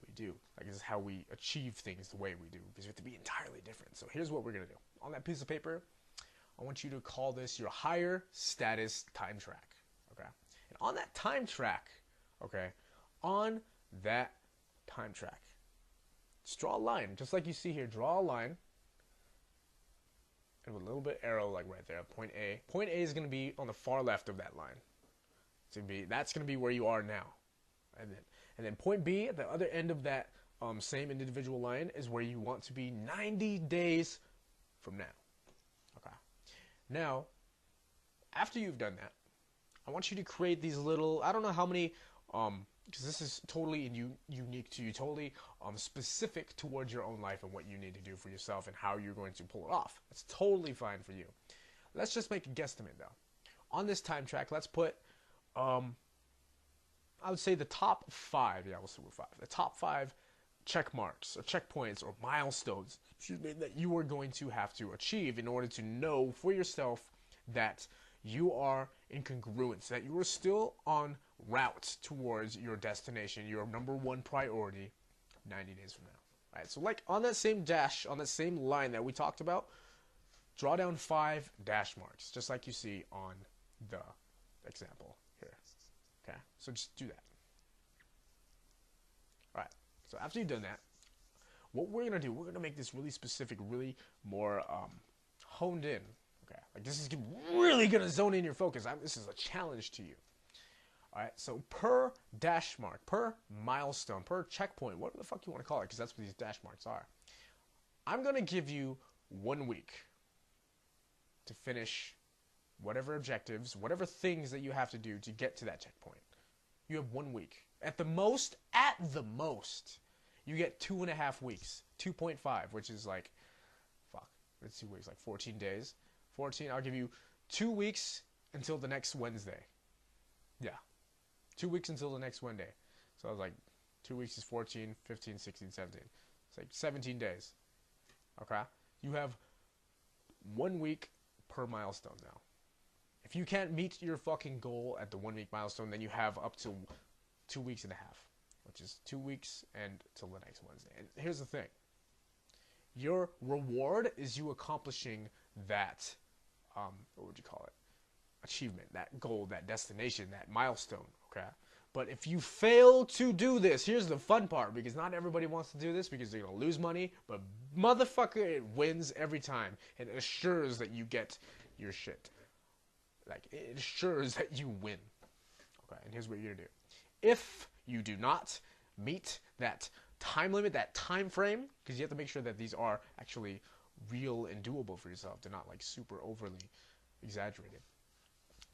Speaker 1: we do. Like it's how we achieve things the way we do, because we have to be entirely different. So here's what we're gonna do. On that piece of paper, I want you to call this your higher status time track. Okay. And on that time track, okay, on that time track, just draw a line, just like you see here. Draw a line, and with a little bit arrow, like right there, point A. Point A is going to be on the far left of that line. That's going to be where you are now, and then point B at the other end of that same individual line is where you want to be 90 days from now. Okay. Now, after you've done that, I want you to create these little, I don't know how many, because this is totally unique to you, totally specific towards your own life and what you need to do for yourself and how you're going to pull it off. That's totally fine for you. Let's just make a guesstimate though. On this time track, let's put, I would say the top 5. Yeah, we'll say we're 5. The top 5 check marks or checkpoints or milestones, excuse me, that you are going to have to achieve in order to know for yourself that you are in congruence, that you are still on route towards your destination, your number one priority 90 days from now. All right, so like on that same dash, on that same line that we talked about, draw down 5 dash marks, just like you see on the example here. Okay, so just do that. All right, so after you've done that, what we're gonna do, we're gonna make this really specific, really more honed in. Okay, like this is really gonna zone in your focus. This is a challenge to you. All right, so per dash mark, per milestone, per checkpoint, whatever the fuck you want to call it, because that's what these dash marks are. I'm gonna give you 1 week to finish whatever objectives, whatever things that you have to do to get to that checkpoint. You have 1 week. At the most, you get 2.5 weeks. 2.5, which is like, fuck, it's 2 weeks, like 14 days. 14, I'll give you 2 weeks until the next Wednesday. Yeah. 2 weeks until the next Wednesday. So I was like, 2 weeks is 14, 15, 16, 17. It's like 17 days. Okay? You have 1 week per milestone now. If you can't meet your fucking goal at the 1 week milestone, then you have up to 2 weeks and a half, which is 2 weeks and till the next Wednesday. And here's the thing. Your reward is you accomplishing that, what would you call it? Achievement, that goal, that destination, that milestone, okay? But if you fail to do this, here's the fun part, because not everybody wants to do this because they're going to lose money, but motherfucker, it wins every time. It assures that you get your shit. Like, it assures that you win. Okay, and here's what you're going to do. If you do not meet that time limit, that time frame, because you have to make sure that these are actually real and doable for yourself. They're not like super overly exaggerated.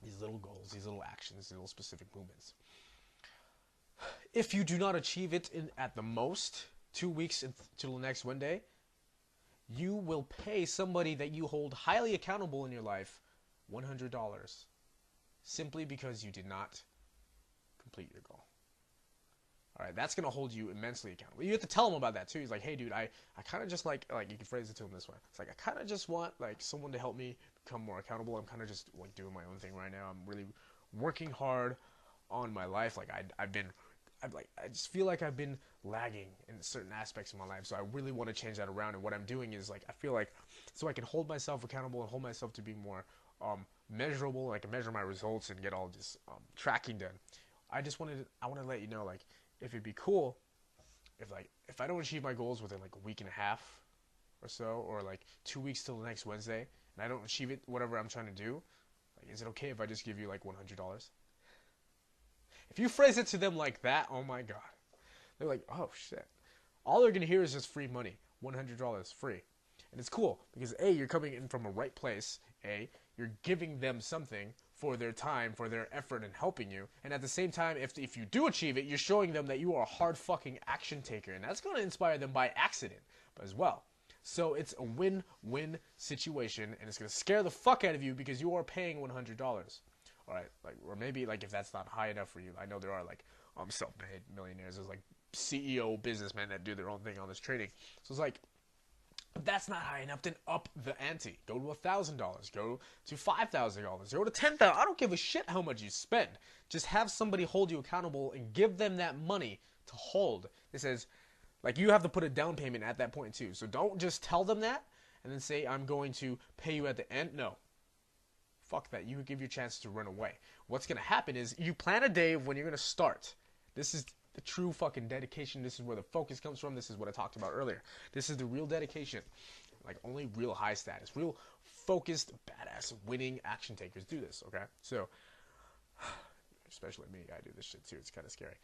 Speaker 1: These little goals, these little actions, these little specific movements. If you do not achieve it at the most 2 weeks until the next Wednesday, you will pay somebody that you hold highly accountable in your life $100 simply because you did not complete your goal. All right, that's going to hold you immensely accountable. You have to tell him about that too. He's like, hey, dude, I kind of just like you can phrase it to him this way. It's like, I kind of just want like someone to help me become more accountable. I'm kind of just like doing my own thing right now. I'm really working hard on my life. Like I just feel like I've been lagging in certain aspects of my life. So I really want to change that around. And what I'm doing is like, I feel like so I can hold myself accountable and hold myself to being more measurable. I can measure my results and get all this tracking done. I want to let you know, like, if it'd be cool if I don't achieve my goals within like a week and a half or so, or like 2 weeks till the next Wednesday, and I don't achieve it, whatever I'm trying to do, like, is it okay if I just give you like $100? If you phrase it to them like that, oh my god, they're like, oh shit. All they're gonna hear is just free money, $100 free, and it's cool because A, you're coming in from a right place. A, you're giving them something for their time, for their effort in helping you. And at the same time, if you do achieve it, you're showing them that you are a hard fucking action taker. And that's going to inspire them by accident as well. So it's a win-win situation, and it's going to scare the fuck out of you because you are paying $100. All right, like, or maybe like if that's not high enough for you, I know there are like self-made millionaires. There's like CEO businessmen that do their own thing on this trading. So it's like, if that's not high enough, then up the ante. Go to $1,000. Go to $5,000. Go to $10,000. I don't give a shit how much you spend. Just have somebody hold you accountable and give them that money to hold. This is like, you have to put a down payment at that point too. So don't just tell them that and then say, I'm going to pay you at the end. No. Fuck that. You give your chance to run away. What's going to happen is you plan a day of when you're going to start. This is the true fucking dedication. This is where the focus comes from. This is what I talked about earlier. This is the real dedication. Like, only real high status, real focused, badass, winning action takers do this, okay? So, especially me, I do this shit too. It's kind of scary.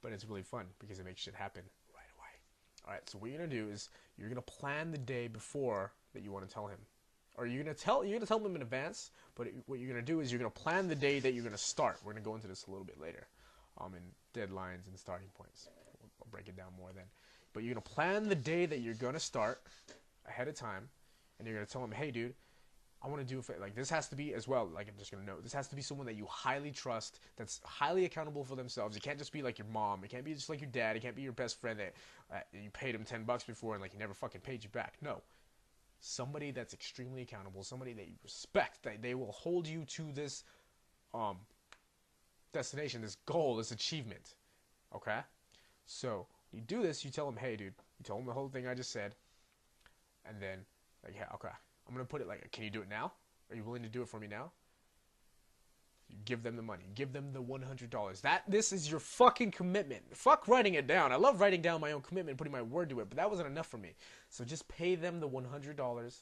Speaker 1: But it's really fun because it makes shit happen right away. All right, so what you're going to do is you're going to plan the day before that you want to tell him. Or you're going to tell him in advance, but what you're going to do is you're going to plan the day that you're going to start. We're going to go into this a little bit later. In deadlines and starting points. I'll break it down more then. But you're going to plan the day that you're going to start ahead of time, and you're going to tell them, hey, dude, I want to do it. Like, this has to be as well. Like, I'm just gonna note, this has to be someone that you highly trust, that's highly accountable for themselves. It can't just be like your mom. It can't be just like your dad. It can't be your best friend that you paid him $10 before and like he never fucking paid you back. No, somebody that's extremely accountable, somebody that you respect, that they will hold you to this destination, this goal, this achievement. Okay, so you do this. You tell them, hey, dude. You tell them the whole thing I just said, and then like, yeah, okay. I'm going to put it like, can you do it now? Are you willing to do it for me now? You give them the money. Give them the $100. This is your fucking commitment. Fuck writing it down. I love writing down my own commitment and putting my word to it, but that wasn't enough for me. So just pay them the $100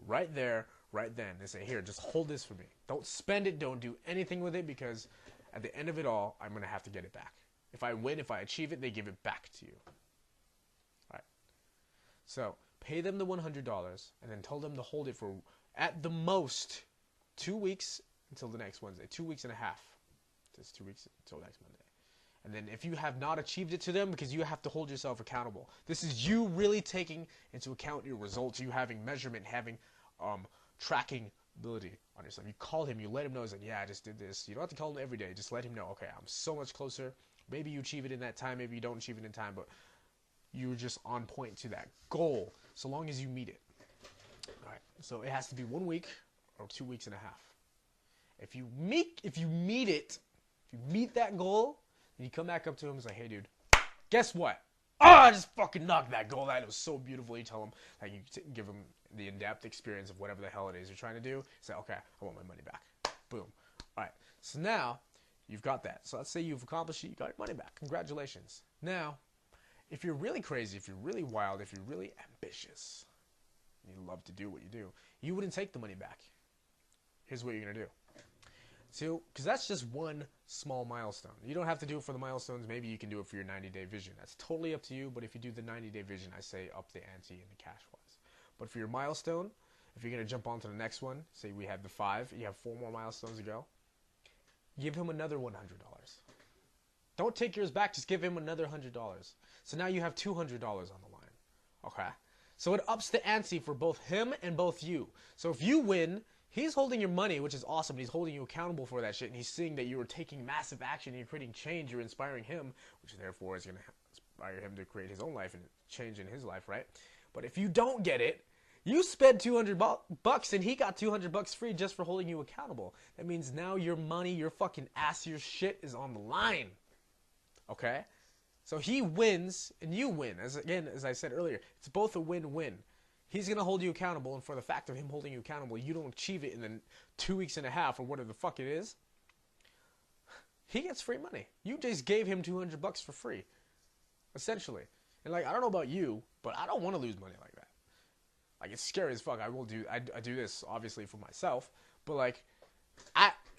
Speaker 1: right there, right then. They say, here, just hold this for me. Don't spend it. Don't do anything with it, because at the end of it all, I'm going to have to get it back. If I win, if I achieve it, they give it back to you. All right. So pay them the $100 and then tell them to hold it for, at the most, 2 weeks until the next Wednesday. 2 weeks and a half. Just 2 weeks until next Monday. And then if you have not achieved it to them, because you have to hold yourself accountable. This is you really taking into account your results, you having measurement, having tracking ability on yourself. You call him, you let him know, he's like, yeah, I just did this. You don't have to call him every day. Just let him know, okay, I'm so much closer. Maybe you achieve it in that time, maybe you don't achieve it in time, but you're just on point to that goal, so long as you meet it. All right. So it has to be 1 week or 2 weeks and a half. If you meet that goal, then you come back up to him and say, hey, dude, guess what? I just fucking knocked that goal out. It was so beautiful. You tell him, like, you give him the in-depth experience of whatever the hell it is you're trying to do. Say, okay, I want my money back. Boom. All right. So now you've got that. So let's say you've accomplished it. You got your money back. Congratulations. Now, if you're really crazy, if you're really wild, if you're really ambitious, you love to do what you do, you wouldn't take the money back. Here's what you're going to do. So, because that's just one small milestone. You don't have to do it for the milestones. Maybe you can do it for your 90-day vision. That's totally up to you, but if you do the 90-day vision, I say up the ante in the cash-wise. But for your milestone, if you're going to jump on to the next one, say we have the 5, you have 4 more milestones to go, give him another $100. Don't take yours back, just give him another $100. So now you have $200 on the line. Okay? So it ups the ante for both him and both you. So if you win, he's holding your money, which is awesome. He's holding you accountable for that shit, and he's seeing that you are taking massive action, you're creating change, you're inspiring him, which therefore is going to inspire him to create his own life and change in his life, right? But if you don't get it, you spent $200 and he got $200 free just for holding you accountable. That means now your money, your fucking ass, your shit is on the line. Okay? So he wins and you win. As I said earlier, it's both a win-win. He's going to hold you accountable, and for the fact of him holding you accountable, you don't achieve it in the 2 weeks and a half or whatever the fuck it is, he gets free money. You just gave him $200 for free, essentially. And like, I don't know about you, but I don't want to lose money like that. Like, it's scary as fuck. I do this obviously for myself, but like,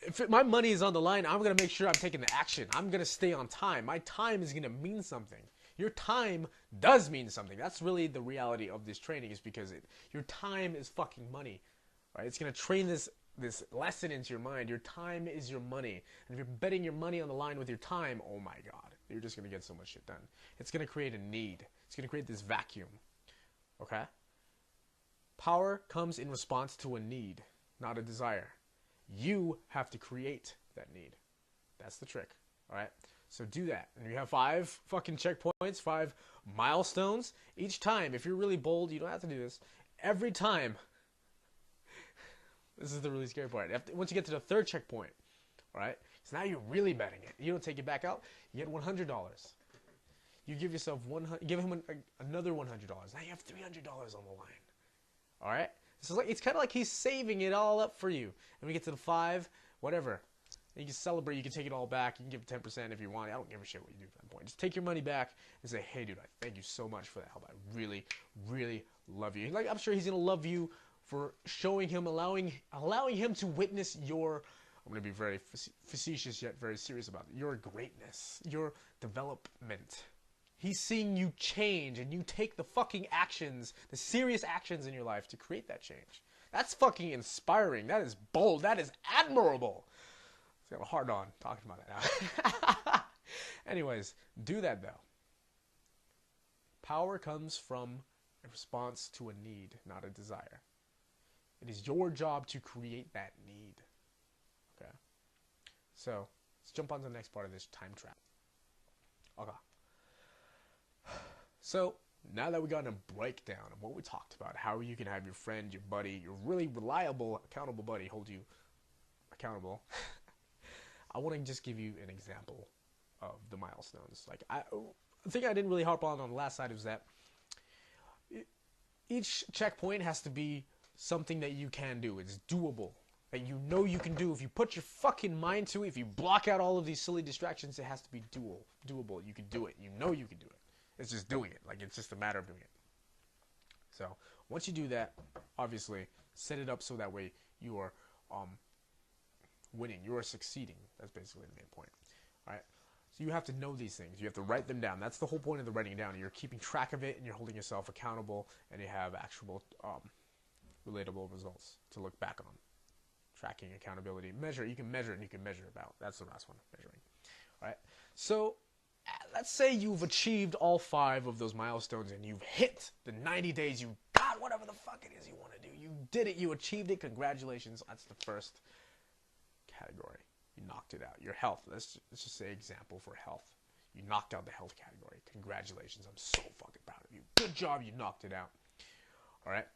Speaker 1: if my money is on the line, I'm going to make sure I'm taking the action. I'm going to stay on time. My time is going to mean something. Your time does mean something. That's really the reality of this training, is because your time is fucking money, right? It's going to train this lesson into your mind. Your time is your money. And if you're betting your money on the line with your time, oh my God, you're just going to get so much shit done. It's going to create a need. It's going to create this vacuum, okay? Power comes in response to a need, not a desire. You have to create that need. That's the trick, all right? So do that. And you have 5 fucking checkpoints, 5 milestones. Each time, if you're really bold, you don't have to do this. Every time, this is the really scary part. Once you get to the 3rd checkpoint, all right? So now you're really betting it. You don't take it back out. You get $100. You give yourself give him another $100. Now you have $300 on the line. All right? So it's kind of like he's saving it all up for you. And we get to the 5, whatever. You can celebrate. You can take it all back. You can give 10% if you want. I don't give a shit what you do at that point. Just take your money back and say, hey, dude, I thank you so much for that help. I really, really love you. Like, I'm sure he's going to love you for showing him, allowing him to witness your, I'm going to be very facetious yet very serious about it, your greatness, your development. He's seeing you change, and you take the fucking actions, the serious actions in your life to create that change. That's fucking inspiring. That is bold. That is admirable. Got a hard on talking about it now. Anyways, do that though. Power comes from a response to a need, not a desire. It is your job to create that need. Okay. So let's jump on to the next part of this time trap. Okay. So now that we got a breakdown of what we talked about, how you can have your friend, your buddy, your really reliable, accountable buddy hold you accountable, I want to just give you an example of the milestones. Like I think I didn't really harp on the last side is that each checkpoint has to be something that you can do. It's doable. That you know you can do. If you put your fucking mind to it, if you block out all of these silly distractions, it has to be doable. You can do it. You know you can do it. It's just doing it. Like, it's just a matter of doing it. So once you do that, obviously set it up so that way you are winning. You are succeeding. That's basically the main point. All right. So you have to know these things. You have to write them down. That's the whole point of the writing down. You're keeping track of it, and you're holding yourself accountable, and you have actual relatable results to look back on. Tracking, accountability, measure. You can measure and you can measure about. That's the last one, measuring. All right. So let's say you've achieved all 5 of those milestones and you've hit the 90 days. You got whatever the fuck it is you want to do. You did it. You achieved it. Congratulations. That's the first category. You knocked it out. Your health. Let's just say example for health. You knocked out the health category. Congratulations. I'm so fucking proud of you. Good job. You knocked it out. All right.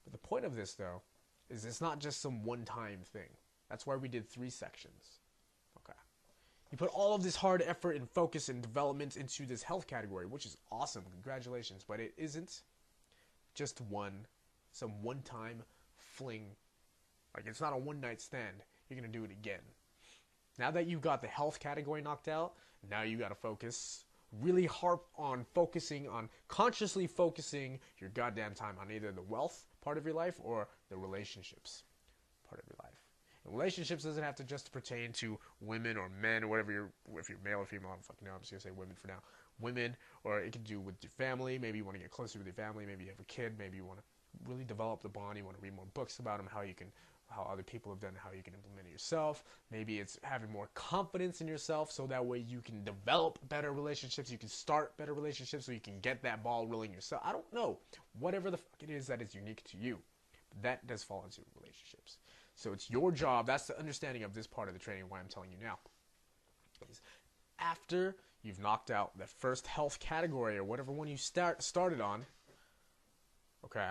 Speaker 1: But the point of this, though, is it's not just some one-time thing. That's why we did 3 sections. Okay. You put all of this hard effort and focus and development into this health category, which is awesome. Congratulations. But it isn't just some one-time fling. Like, it's not a one-night stand. You're going to do it again. Now that you've got the health category knocked out, now you got to focus. Really harp on focusing on consciously focusing your goddamn time on either the wealth part of your life or the relationships part of your life. And relationships doesn't have to just pertain to women or men or whatever if you're male or female, I don't fucking know. I'm just going to say women for now. Women, or it can do with your family. Maybe you want to get closer with your family. Maybe you have a kid. Maybe you want to really develop the bond. You want to read more books about them, how other people have done, how you can implement it yourself. Maybe it's having more confidence in yourself so that way you can develop better relationships, you can start better relationships so you can get that ball rolling yourself. I don't know. Whatever the fuck it is that is unique to you, that does fall into relationships. So it's your job. That's the understanding of this part of the training, why I'm telling you now. Is after you've knocked out the first health category or whatever one you started on, okay,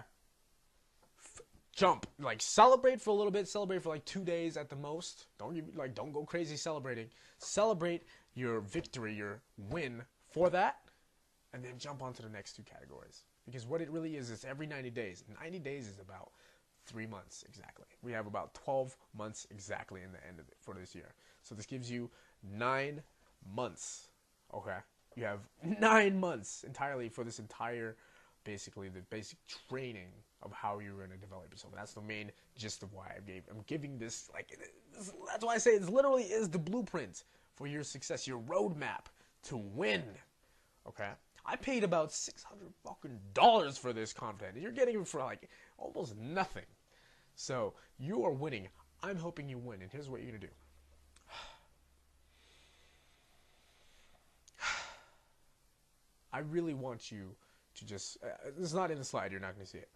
Speaker 1: jump, like celebrate for a little bit, celebrate for like 2 days at the most. Don't go crazy celebrating. Celebrate your victory, your win for that, and then jump onto the next 2 categories. Because what it really is every 90 days. 90 days is about 3 months exactly. We have about 12 months exactly in the end of it for this year. So this gives you 9 months. Okay, you have 9 months entirely for this entire, basically the basic training of how you're going to develop yourself. That's the main gist of why I'm giving this, that's why I say it literally is the blueprint for your success, your roadmap to win. Okay? I paid about $600 fucking dollars for this content. You're getting it for like almost nothing. So you are winning. I'm hoping you win. And here's what you're going to do. I really want you to just, it's not in the slide, you're not going to see it.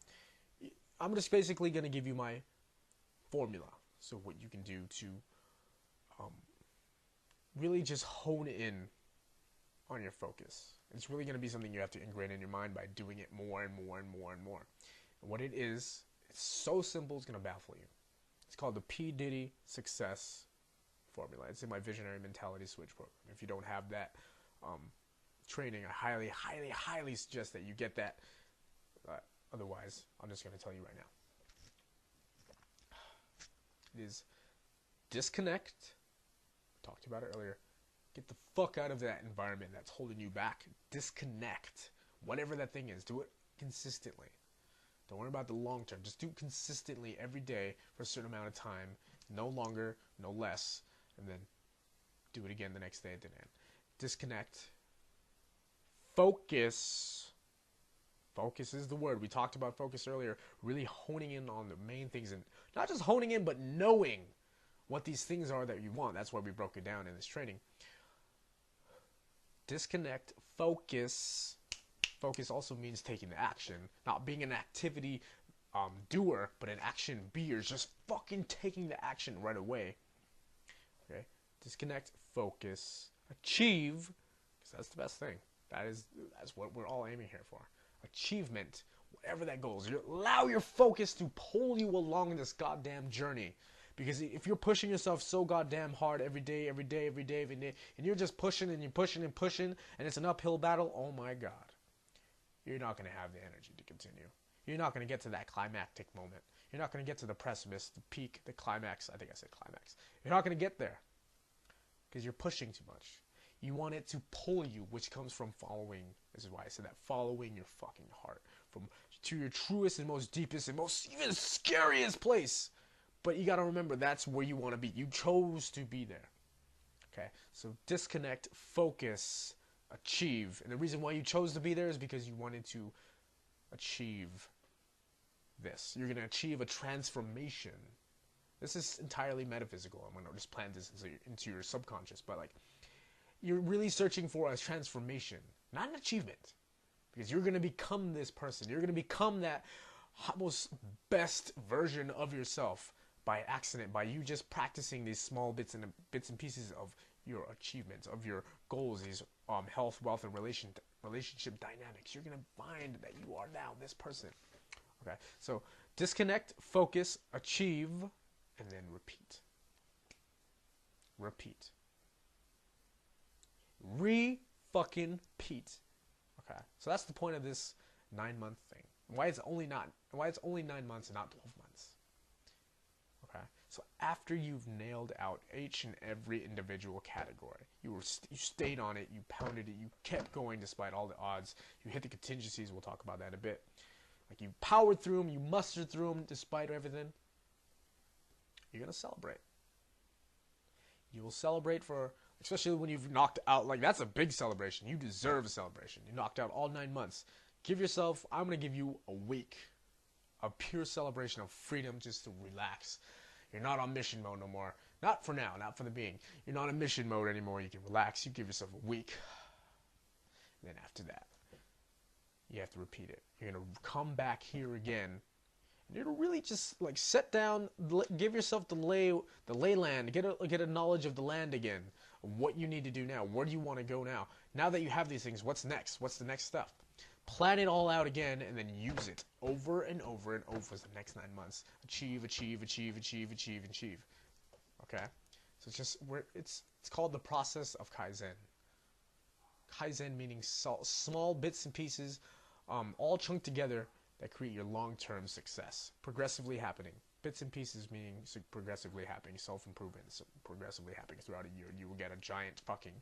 Speaker 1: I'm just basically going to give you my formula. So what you can do to really just hone in on your focus. It's really going to be something you have to ingrain in your mind by doing it more and more and more and more. And what it is, it's so simple, it's going to baffle you. It's called the P. Diddy Success Formula. It's in my Visionary Mentality Switch program. If you don't have that training, I highly, highly, highly suggest that you get that. Otherwise, I'm just going to tell you right now. It is disconnect. Talked about it earlier. Get the fuck out of that environment that's holding you back. Disconnect. Whatever that thing is, do it consistently. Don't worry about the long term. Just do it consistently every day for a certain amount of time. No longer, no less. And then do it again the next day at the end. Disconnect. Focus. Focus is the word. We talked about focus earlier. Really honing in on the main things. And not just honing in, but knowing what these things are that you want. That's why we broke it down in this training. Disconnect. Focus. Focus also means taking action. Not being an activity doer, but an action beer, just fucking taking the action right away. Okay, disconnect, focus, achieve, because that's the best thing. That's what we're all aiming here for. Achievement, whatever that goal is. You allow your focus to pull you along this goddamn journey. Because if you're pushing yourself so goddamn hard every day, and you're just pushing and you're pushing and pushing, and it's an uphill battle, oh my God, you're not going to have the energy to continue. You're not going to get to that climactic moment. You're not going to get to the precipice, the peak, the climax. I think I said climax. You're not going to get there because you're pushing too much. You want it to pull you, which comes from following. This is why I said that, following your fucking heart to your truest and most deepest and most even scariest place. But you got to remember, that's where you want to be. You chose to be there. Okay, so disconnect, focus, achieve. And the reason why you chose to be there is because you wanted to achieve this. You're going to achieve a transformation. This is entirely metaphysical. I'm going to just plant this into your subconscious. But like, you're really searching for a transformation, not an achievement. Because you're going to become this person. You're going to become that most best version of yourself by accident, by you just practicing these small bits and pieces of your achievements, of your goals, these health, wealth, and relationship dynamics. You're going to find that you are now this person. Okay, so disconnect, focus, achieve, and then repeat. Repeat. Re-fucking-peat. Okay, so that's the point of this 9-month thing. Why it's only 9 months and not 12 months. Okay, so after you've nailed out each and every individual category, you stayed on it, you pounded it, you kept going despite all the odds, you hit the contingencies, we'll talk about that in a bit. Like, you powered through them, you mustered through them despite everything. You're going to celebrate. You will celebrate for, especially when you've knocked out, like, that's a big celebration. You deserve a celebration. You knocked out all 9 months. Give yourself, I'm going to give you a week of pure celebration of freedom just to relax. You're not on mission mode no more. Not for now, not for the being. You're not in mission mode anymore. You can relax. You give yourself a week. And then after that, you have to repeat it. You're going to come back here again. And you're really just like sit down, give yourself the lay land, get a knowledge of the land again. What you need to do now. Where do you want to go now? Now that you have these things, what's next? What's the next step? Plan it all out again and then use it over and over and over for the next 9 months. Achieve. Okay? So it's called the process of Kaizen. Kaizen meaning small bits and pieces, all chunked together that create your long-term success. Progressively happening. Bits and pieces meaning progressively happening. Self-improvement progressively happening throughout a year. You will get a giant fucking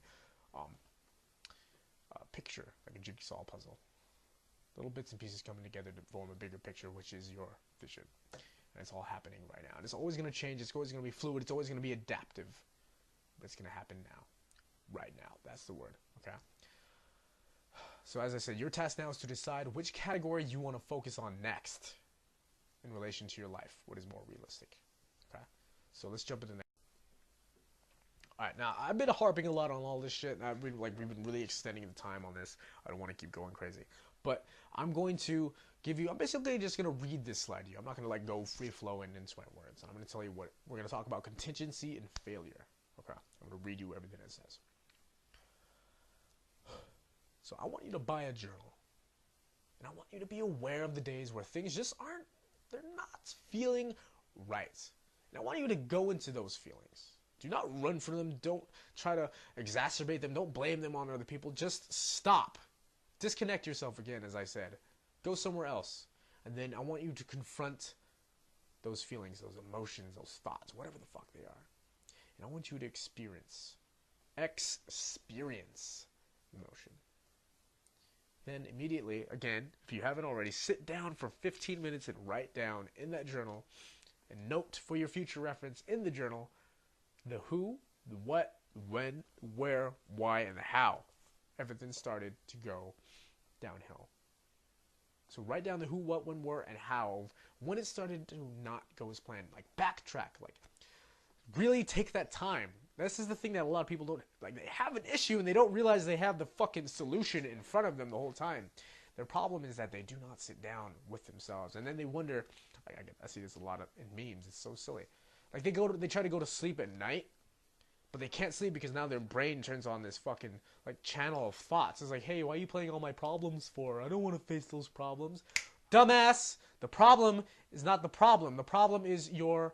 Speaker 1: picture, like a jigsaw puzzle. Little bits and pieces coming together to form a bigger picture, which is your vision. And it's all happening right now. And it's always going to change. It's always going to be fluid. It's always going to be adaptive. But it's going to happen now. Right now. That's the word. Okay? So as I said, your task now is to decide which category you want to focus on next in relation to your life. What is more realistic? Okay? So let's jump into next. Alright, now I've been harping a lot on all this shit. And we've been really extending the time on this. I don't want to keep going crazy. But I'm going to give you, I'm basically just going to read this slide to you. I'm not going to like go free flowing into my words. I'm going to tell you what we're going to talk about: contingency and failure. Okay, I'm going to read you everything it says. So I want you to buy a journal. And I want you to be aware of the days where things just they're not feeling right. And I want you to go into those feelings. Do not run from them. Don't try to exacerbate them. Don't blame them on other people. Just stop. Disconnect yourself again, as I said. Go somewhere else. And then I want you to confront those feelings, those emotions, those thoughts, whatever the fuck they are. And I want you to experience emotion. Then immediately, again, if you haven't already, sit down for 15 minutes and write down in that journal and note for your future reference in the journal the who, the what, when, where, why, and the how everything started to go downhill. So write down the who, what, when, where, and how when it started to not go as planned. Like backtrack, like really take that time. This is the thing that a lot of people don't, like, they have an issue and they don't realize they have the fucking solution in front of them the whole time. Their problem is that they do not sit down with themselves, and then they wonder. Like, I see this a lot in memes. It's so silly. Like they try to go to sleep at night, but they can't sleep because now their brain turns on this fucking like channel of thoughts. It's like, hey, why are you playing all my problems for? I don't want to face those problems. Dumbass! The problem is not the problem. The problem is your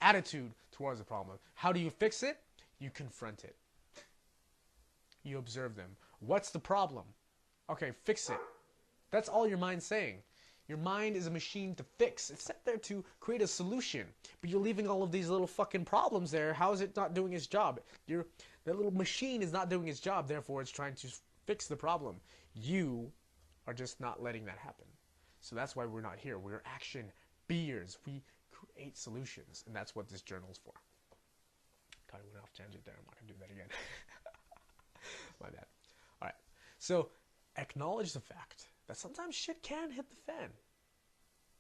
Speaker 1: attitude towards the problem. How do you fix it? You confront it. You observe them. What's the problem? Okay, fix it. That's all your mind's saying. Your mind is a machine to fix. It's set there to create a solution. But you're leaving all of these little fucking problems there. How is it not doing its job? That little machine is not doing its job. Therefore, it's trying to fix the problem. You are just not letting that happen. So that's why we're not here. We're action beers. We create solutions. And that's what this journal is for. Kind of went off tangent there. I'm not going to do that again. My bad. All right. So acknowledge the fact that sometimes shit can hit the fan.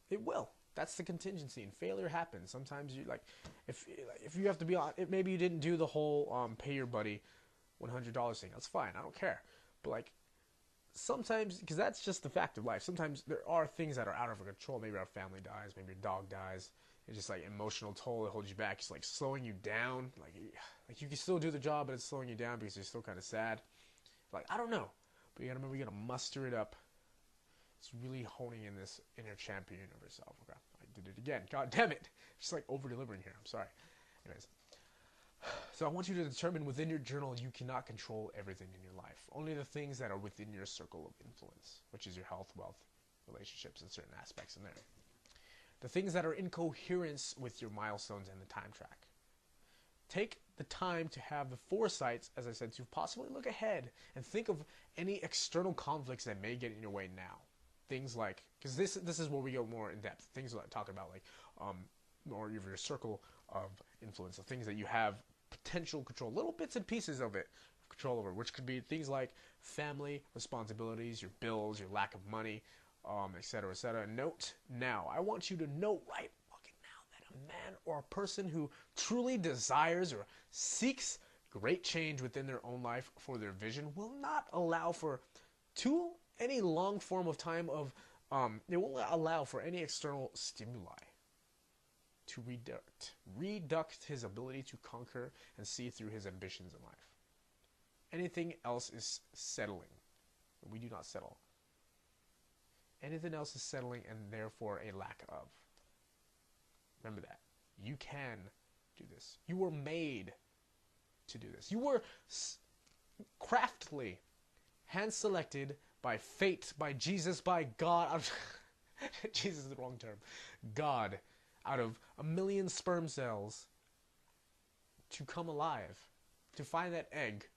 Speaker 1: It will. That's the contingency, and failure happens. Sometimes you if you have to be on, maybe you didn't do the whole pay your buddy $100 thing. That's fine. I don't care. But sometimes, because that's just the fact of life. Sometimes there are things that are out of our control. Maybe our family dies. Maybe your dog dies. It's just emotional toll that holds you back. It's slowing you down. Like you can still do the job, but it's slowing you down because you're still kind of sad. I don't know. But you gotta remember, you gotta muster it up. It's really honing in this inner champion of yourself. Okay, I did it again. God damn it. Just over-delivering here. I'm sorry. Anyways. So I want you to determine within your journal you cannot control everything in your life. Only the things that are within your circle of influence, which is your health, wealth, relationships, and certain aspects in there. The things that are in coherence with your milestones and the time track. Take the time to have the foresight, as I said, to possibly look ahead and think of any external conflicts that may get in your way now. Things because this is where we go more in depth. Things like talk about more of your circle of influence, the things that you have potential control, little bits and pieces of it control over, which could be things like family responsibilities, your bills, your lack of money, etc., etc. Note now. I want you to note right fucking now that a man or a person who truly desires or seeks great change within their own life for their vision will not allow for any long form of time of they won't allow for any external stimuli to reduct his ability to conquer and see through his ambitions in life. Anything else is settling. We do not settle. Anything else is settling and therefore a lack of. Remember that. You can do this. You were made to do this. You were craftily hand-selected by fate, by Jesus, by God. Jesus is the wrong term. God, out of a million sperm cells to come alive, to find that egg.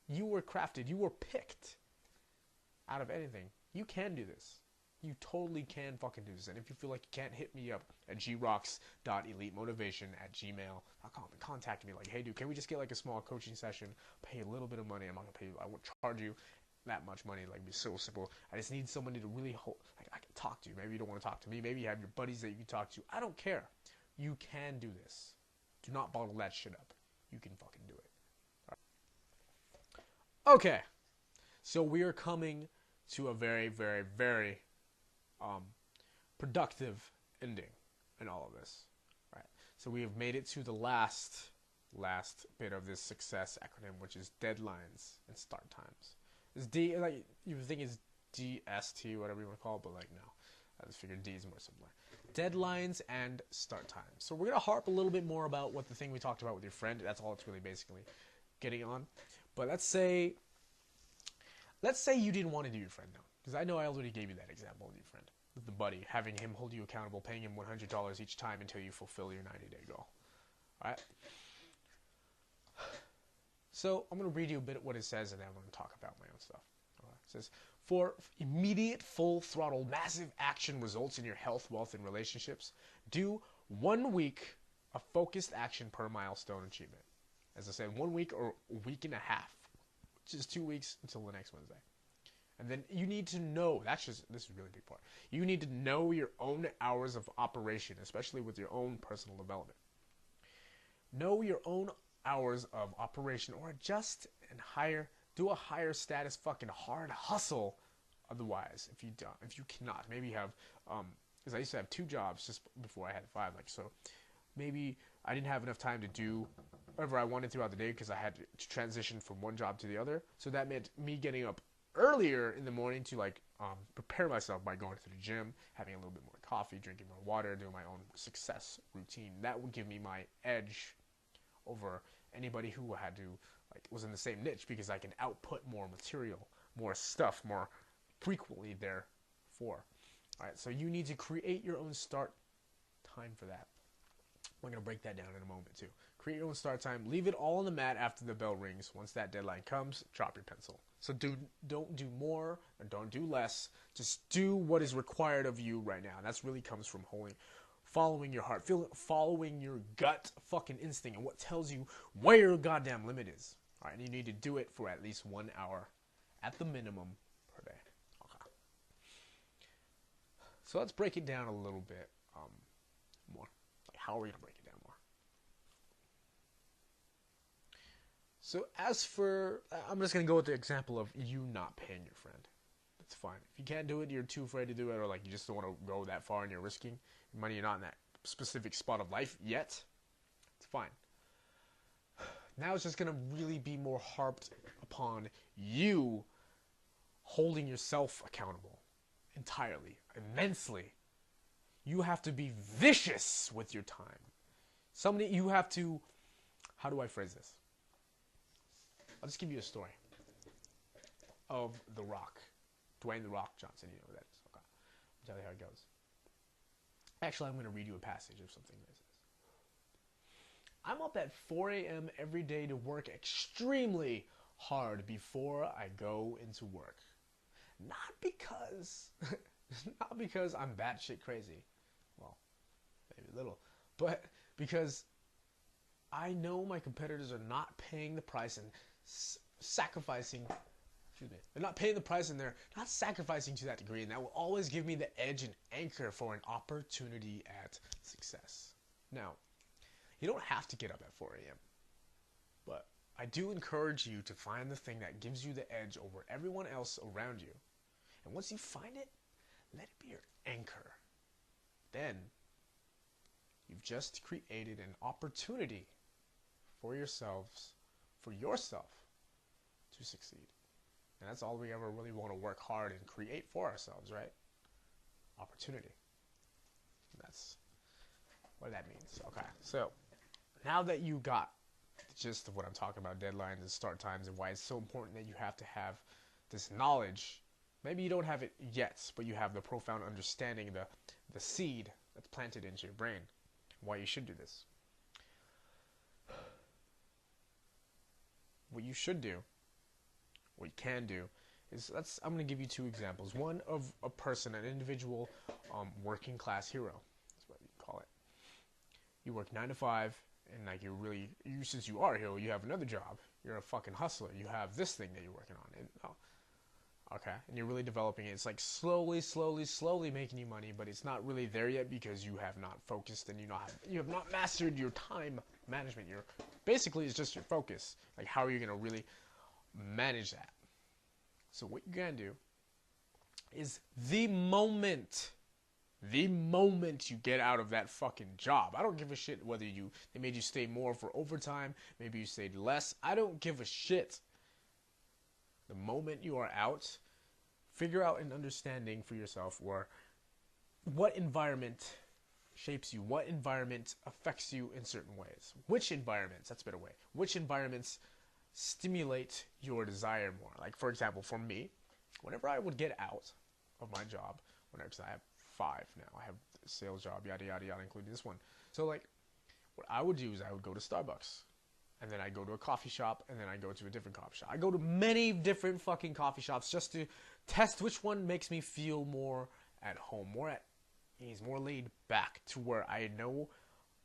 Speaker 1: You were crafted. You were picked out of anything. You can do this. You totally can fucking do this. And if you feel like you can't, hit me up at grocks.elitemotivation@gmail.com and contact me hey, dude, can we just get a small coaching session, pay a little bit of money, I'm not gonna pay you, I won't charge you that much money, it'd be so simple. I just need somebody to really I can talk to you. Maybe you don't want to talk to me, maybe you have your buddies that you can talk to. I don't care. You can do this. Do not bottle that shit up. You can fucking do it. Right. Okay, so we are coming to a very, very, very productive ending in all of this. Right. So we have made it to the last bit of this success acronym, which is deadlines and start times. It's D, you would think it's DST, whatever you want to call it, but no. I just figured D is more simpler. Deadlines and start times. So we're going to harp a little bit more about what the thing we talked about with your friend. That's all it's really basically getting on. But let's say you didn't want to do your friend now. Because I know I already gave you that example with your friend. With the buddy, having him hold you accountable, paying him $100 each time until you fulfill your 90-day goal. Alright? So, I'm going to read you a bit what it says, and then I'm going to talk about my own stuff. Right. It says, for immediate, full throttle, massive action results in your health, wealth, and relationships, do 1 week of focused action per milestone achievement. As I said, 1 week or a week and a half, which is 2 weeks until the next Wednesday. And then you need to know, this is a really big part, you need to know your own hours of operation, especially with your own personal development. Know your own hours of operation, or adjust and do a higher status fucking hard hustle otherwise, if you cannot, maybe you have, because I used to have 2 jobs just before I had 5, like, so maybe I didn't have enough time to do whatever I wanted throughout the day because I had to transition from one job to the other. So that meant me getting up earlier in the morning to like prepare myself by going to the gym, having a little bit more coffee, drinking more water, doing my own success routine. That would give me my edge over anybody who had to like was in the same niche because I can output more material, more stuff, more frequently therefore. All right, so you need to create your own start time for that. We're going to break that down in a moment too. Create your own start time. Leave it all on the mat after the bell rings. Once that deadline comes, drop your pencil. So don't do more and don't do less. Just do what is required of you right now. And that really comes from following your heart, following your gut fucking instinct and what tells you where your goddamn limit is. All right, and you need to do it for at least 1 hour at the minimum per day. Okay. So let's break it down a little bit more. Like, how are we going to break it down more? So as for, I'm just going to go with the example of you not paying your friend. That's fine. If you can't do it, you're too afraid to do it, or like you just don't want to go that far and you're risking your money, you're not in that specific spot of life yet, it's fine. Now it's just going to really be more harped upon you holding yourself accountable entirely, immensely. You have to be vicious with your time. You have to, how do I phrase this? I'll just give you a story of The Rock. Dwayne The Rock Johnson, you know who that is. Okay. I'll tell you how it goes. Actually, I'm going to read you a passage of something that says, I'm up at 4 a.m. every day to work extremely hard before I go into work. Not because I'm batshit crazy. Well, maybe a little. But because I know my competitors are not paying the price and sacrificing. They're not paying the price and they're not sacrificing to that degree. And that will always give me the edge and anchor for an opportunity at success. Now, you don't have to get up at 4 a.m. But I do encourage you to find the thing that gives you the edge over everyone else around you. And once you find it, let it be your anchor. Then, you've just created an opportunity for yourself to succeed. And that's all we ever really want to work hard and create for ourselves, right? Opportunity. That's what that means. Okay, so now that you got the gist of what I'm talking about, deadlines and start times and why it's so important that you have to have this knowledge. Maybe you don't have it yet, but you have the profound understanding, the seed that's planted into your brain, why you should do this. What you should do, what you can do, is I'm going to give you 2 examples. One of a person, an individual, working class hero. That's what you call it. You work 9 to 5, and like since you are a hero, you have another job. You're a fucking hustler. You have this thing that you're working on. And, okay, and you're really developing it. It's like slowly making you money, but it's not really there yet because you have not focused and you have not mastered your time management. Basically, it's just your focus. Like, how are you going to really manage that? So what you're going to do is the moment you get out of that fucking job, I don't give a shit whether they made you stay more for overtime, maybe you stayed less. I don't give a shit. The moment you are out, figure out an understanding for yourself or what environment shapes you, what environment affects you in certain ways. Which environments, that's a better way, which environments stimulate your desire more. Like, for example, for me, whenever I would get out of my job, because I have 5 now, I have a sales job, yada, yada, yada, including this one. So, like, what I would do is I would go to Starbucks. And then I go to a coffee shop, and then I go to a different coffee shop. I go to many different fucking coffee shops just to test which one makes me feel more at home, more at ease, more laid back, to where I know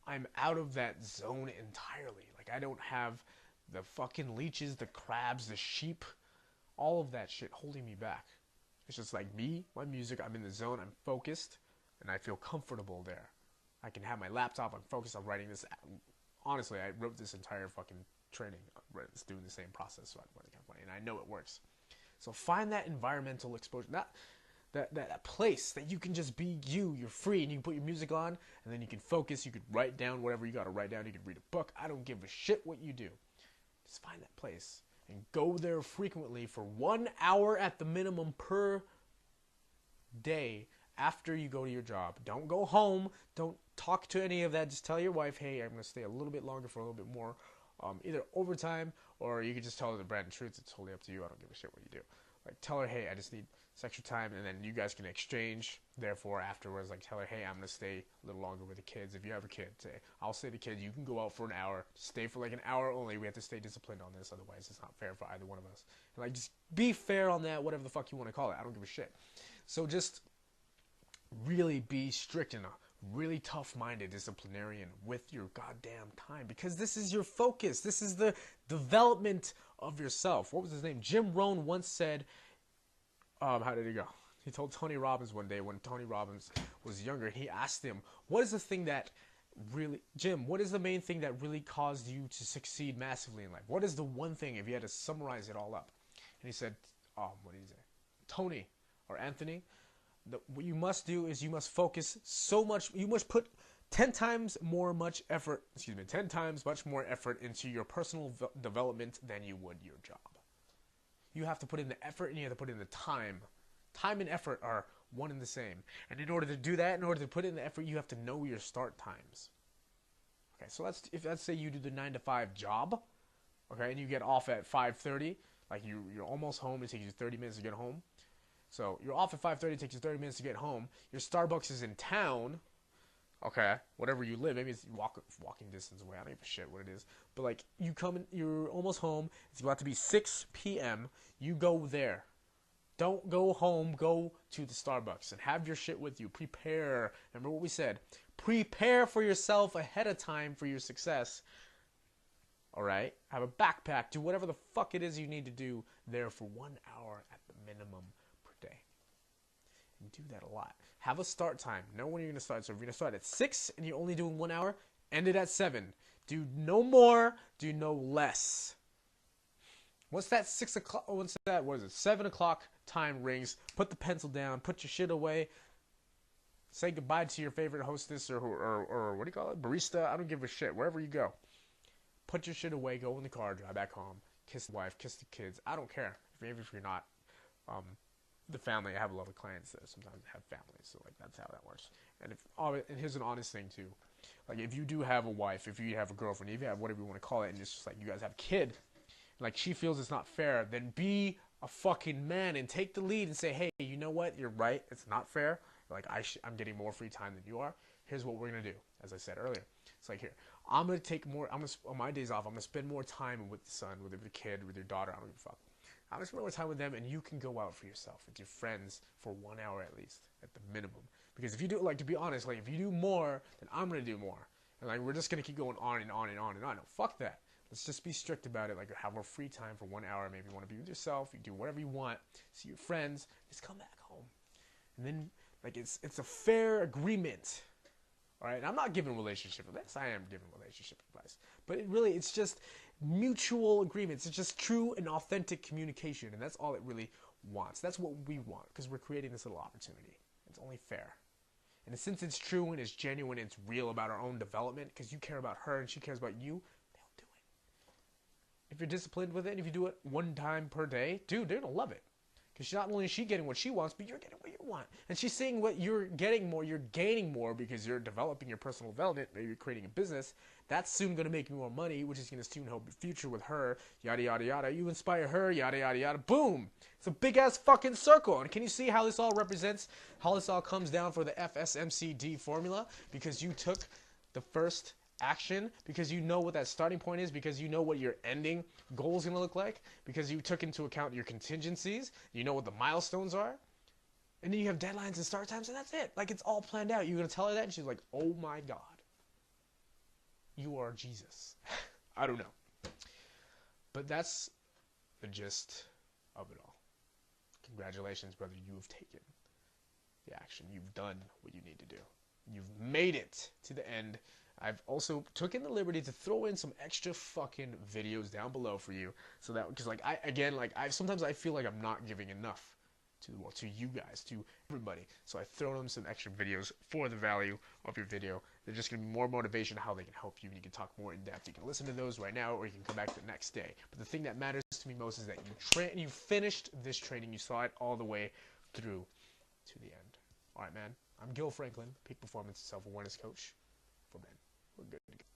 Speaker 1: I'm out of that zone entirely. Like, I don't have the fucking leeches, the crabs, the sheep, all of that shit holding me back. It's just like me, my music, I'm in the zone, I'm focused, and I feel comfortable there. I can have my laptop, I'm focused on writing this. Honestly, I wrote this entire fucking training. It's doing the same process, so and I know it works. So find that environmental exposure, that place that you can just be you. You're free, and you can put your music on, and then you can focus. You can write down whatever you got to write down. You can read a book. I don't give a shit what you do. Just find that place and go there frequently for 1 hour at the minimum per day after you go to your job. Don't go home. Don't talk to any of that. Just tell your wife, hey, I'm going to stay a little bit longer for a little bit more, either overtime, or you can just tell her the brand truth. It's totally up to you. I don't give a shit what you do. Like, tell her, hey, I just need this extra time, and then you guys can exchange. Therefore, afterwards, like, tell her, hey, I'm going to stay a little longer with the kids. If you have a kid, say, I'll say to the kids, you can go out for an hour. Stay for like an hour only. We have to stay disciplined on this. Otherwise, it's not fair for either one of us. And, like, just be fair on that, whatever the fuck you want to call it. I don't give a shit. So just really be strict and really tough-minded disciplinarian with your goddamn time, because this is your focus. This is the development of yourself. What was his name? Jim Rohn once said, how did it go? He told Tony Robbins one day when Tony Robbins was younger, he asked him, what is the thing that really, Jim, what is the main thing that really caused you to succeed massively in life? What is the one thing, if you had to summarize it all up? And he said, what did he say? Tony or Anthony, what you must do is you must focus so much, you must put 10 times much more effort into your personal development than you would your job. You have to put in the effort, and you have to put in the time. Time and effort are one and the same. And in order to do that, in order to put in the effort, you have to know your start times. Okay, so let's say you do the 9 to 5 job, okay, and you get off at 5:30, like you're almost home. It takes you 30 minutes to get home. So you're off at 5:30, it takes you 30 minutes to get home. Your Starbucks is in town, okay, whatever you live. Maybe it's walking distance away. I don't give a shit what it is. But, like, you come in, you're almost home. It's about to be 6 p.m. You go there. Don't go home. Go to the Starbucks and have your shit with you. Prepare. Remember what we said. Prepare for yourself ahead of time for your success. All right? Have a backpack. Do whatever the fuck it is you need to do there for 1 hour at the minimum. And do that a lot. Have a start time. Know when you're going to start. So if you're going to start at 6 and you're only doing 1 hour, end it at 7. Do no more. Do no less. Once that 6 o'clock, once that, 7 o'clock time rings, put the pencil down, put your shit away, say goodbye to your favorite hostess or what do you call it? Barista. I don't give a shit. Wherever you go. Put your shit away, go in the car, drive back home, kiss the wife, kiss the kids. I don't care. If you're not, the family, I have a lot of clients that sometimes have families, so like that's how that works. And here's an honest thing too, like if you do have a wife, if you have a girlfriend, if you have whatever you want to call it, and it's just like you guys have a kid, like she feels it's not fair, then be a fucking man and take the lead and say, hey, you know what, you're right, it's not fair. Like I'm getting more free time than you are. Here's what we're gonna do. As I said earlier, it's like here, I'm gonna take more. On my days off, I'm gonna spend more time with the son, with the kid, with your daughter. I don't give a fuck. I'm going to spend more time with them, and you can go out for yourself with your friends for 1 hour at least, at the minimum. Because if you do, like, to be honest, like, if you do more, then I'm going to do more. And, like, we're just going to keep going on and on and on and on. No, fuck that. Let's just be strict about it. Like, have more free time for 1 hour. Maybe you want to be with yourself. You do whatever you want. See your friends. Just come back home. And then, like, it's a fair agreement. All right? And I'm not giving relationship advice. I am giving relationship advice. But it's just mutual agreements. It's just true and authentic communication, and that's all it really wants. That's what we want, because we're creating this little opportunity. It's only fair. And since it's true and it's genuine and it's real about our own development, because you care about her and she cares about you, they'll do it. If you're disciplined with it, and if you do it 1 time per day, dude, they're going to love it. Because not only is she getting what she wants, but you're getting what you want. And she's seeing what you're getting more, you're gaining more because you're developing your personal development, maybe you're creating a business. That's soon going to make you more money, which is going to soon help your future with her, yada, yada, yada. You inspire her, yada, yada, yada. Boom! It's a big-ass fucking circle. And can you see how this all represents, how this all comes down for the FSMCD formula? Because you took the first action, because you know what that starting point is, because you know what your ending goal is going to look like, because you took into account your contingencies, you know what the milestones are, and then you have deadlines and start times, and that's it. Like, it's all planned out. You're going to tell her that, and she's like, oh my God, you are Jesus. I don't know. But that's the gist of it all. Congratulations, brother. You have taken the action. You've done what you need to do. You've made it to the end. I've also taken the liberty to throw in some extra fucking videos down below for you, so that, because like sometimes I feel like I'm not giving enough to you guys, to everybody. So I've thrown in some extra videos for the value of your video. They're just gonna be more motivation, how they can help you, and you can talk more in depth. You can listen to those right now, or you can come back the next day. But the thing that matters to me most is that you finished this training, you saw it all the way through to the end. All right, man. I'm Gil Franklin, peak performance and self-awareness coach for men. We're good to go.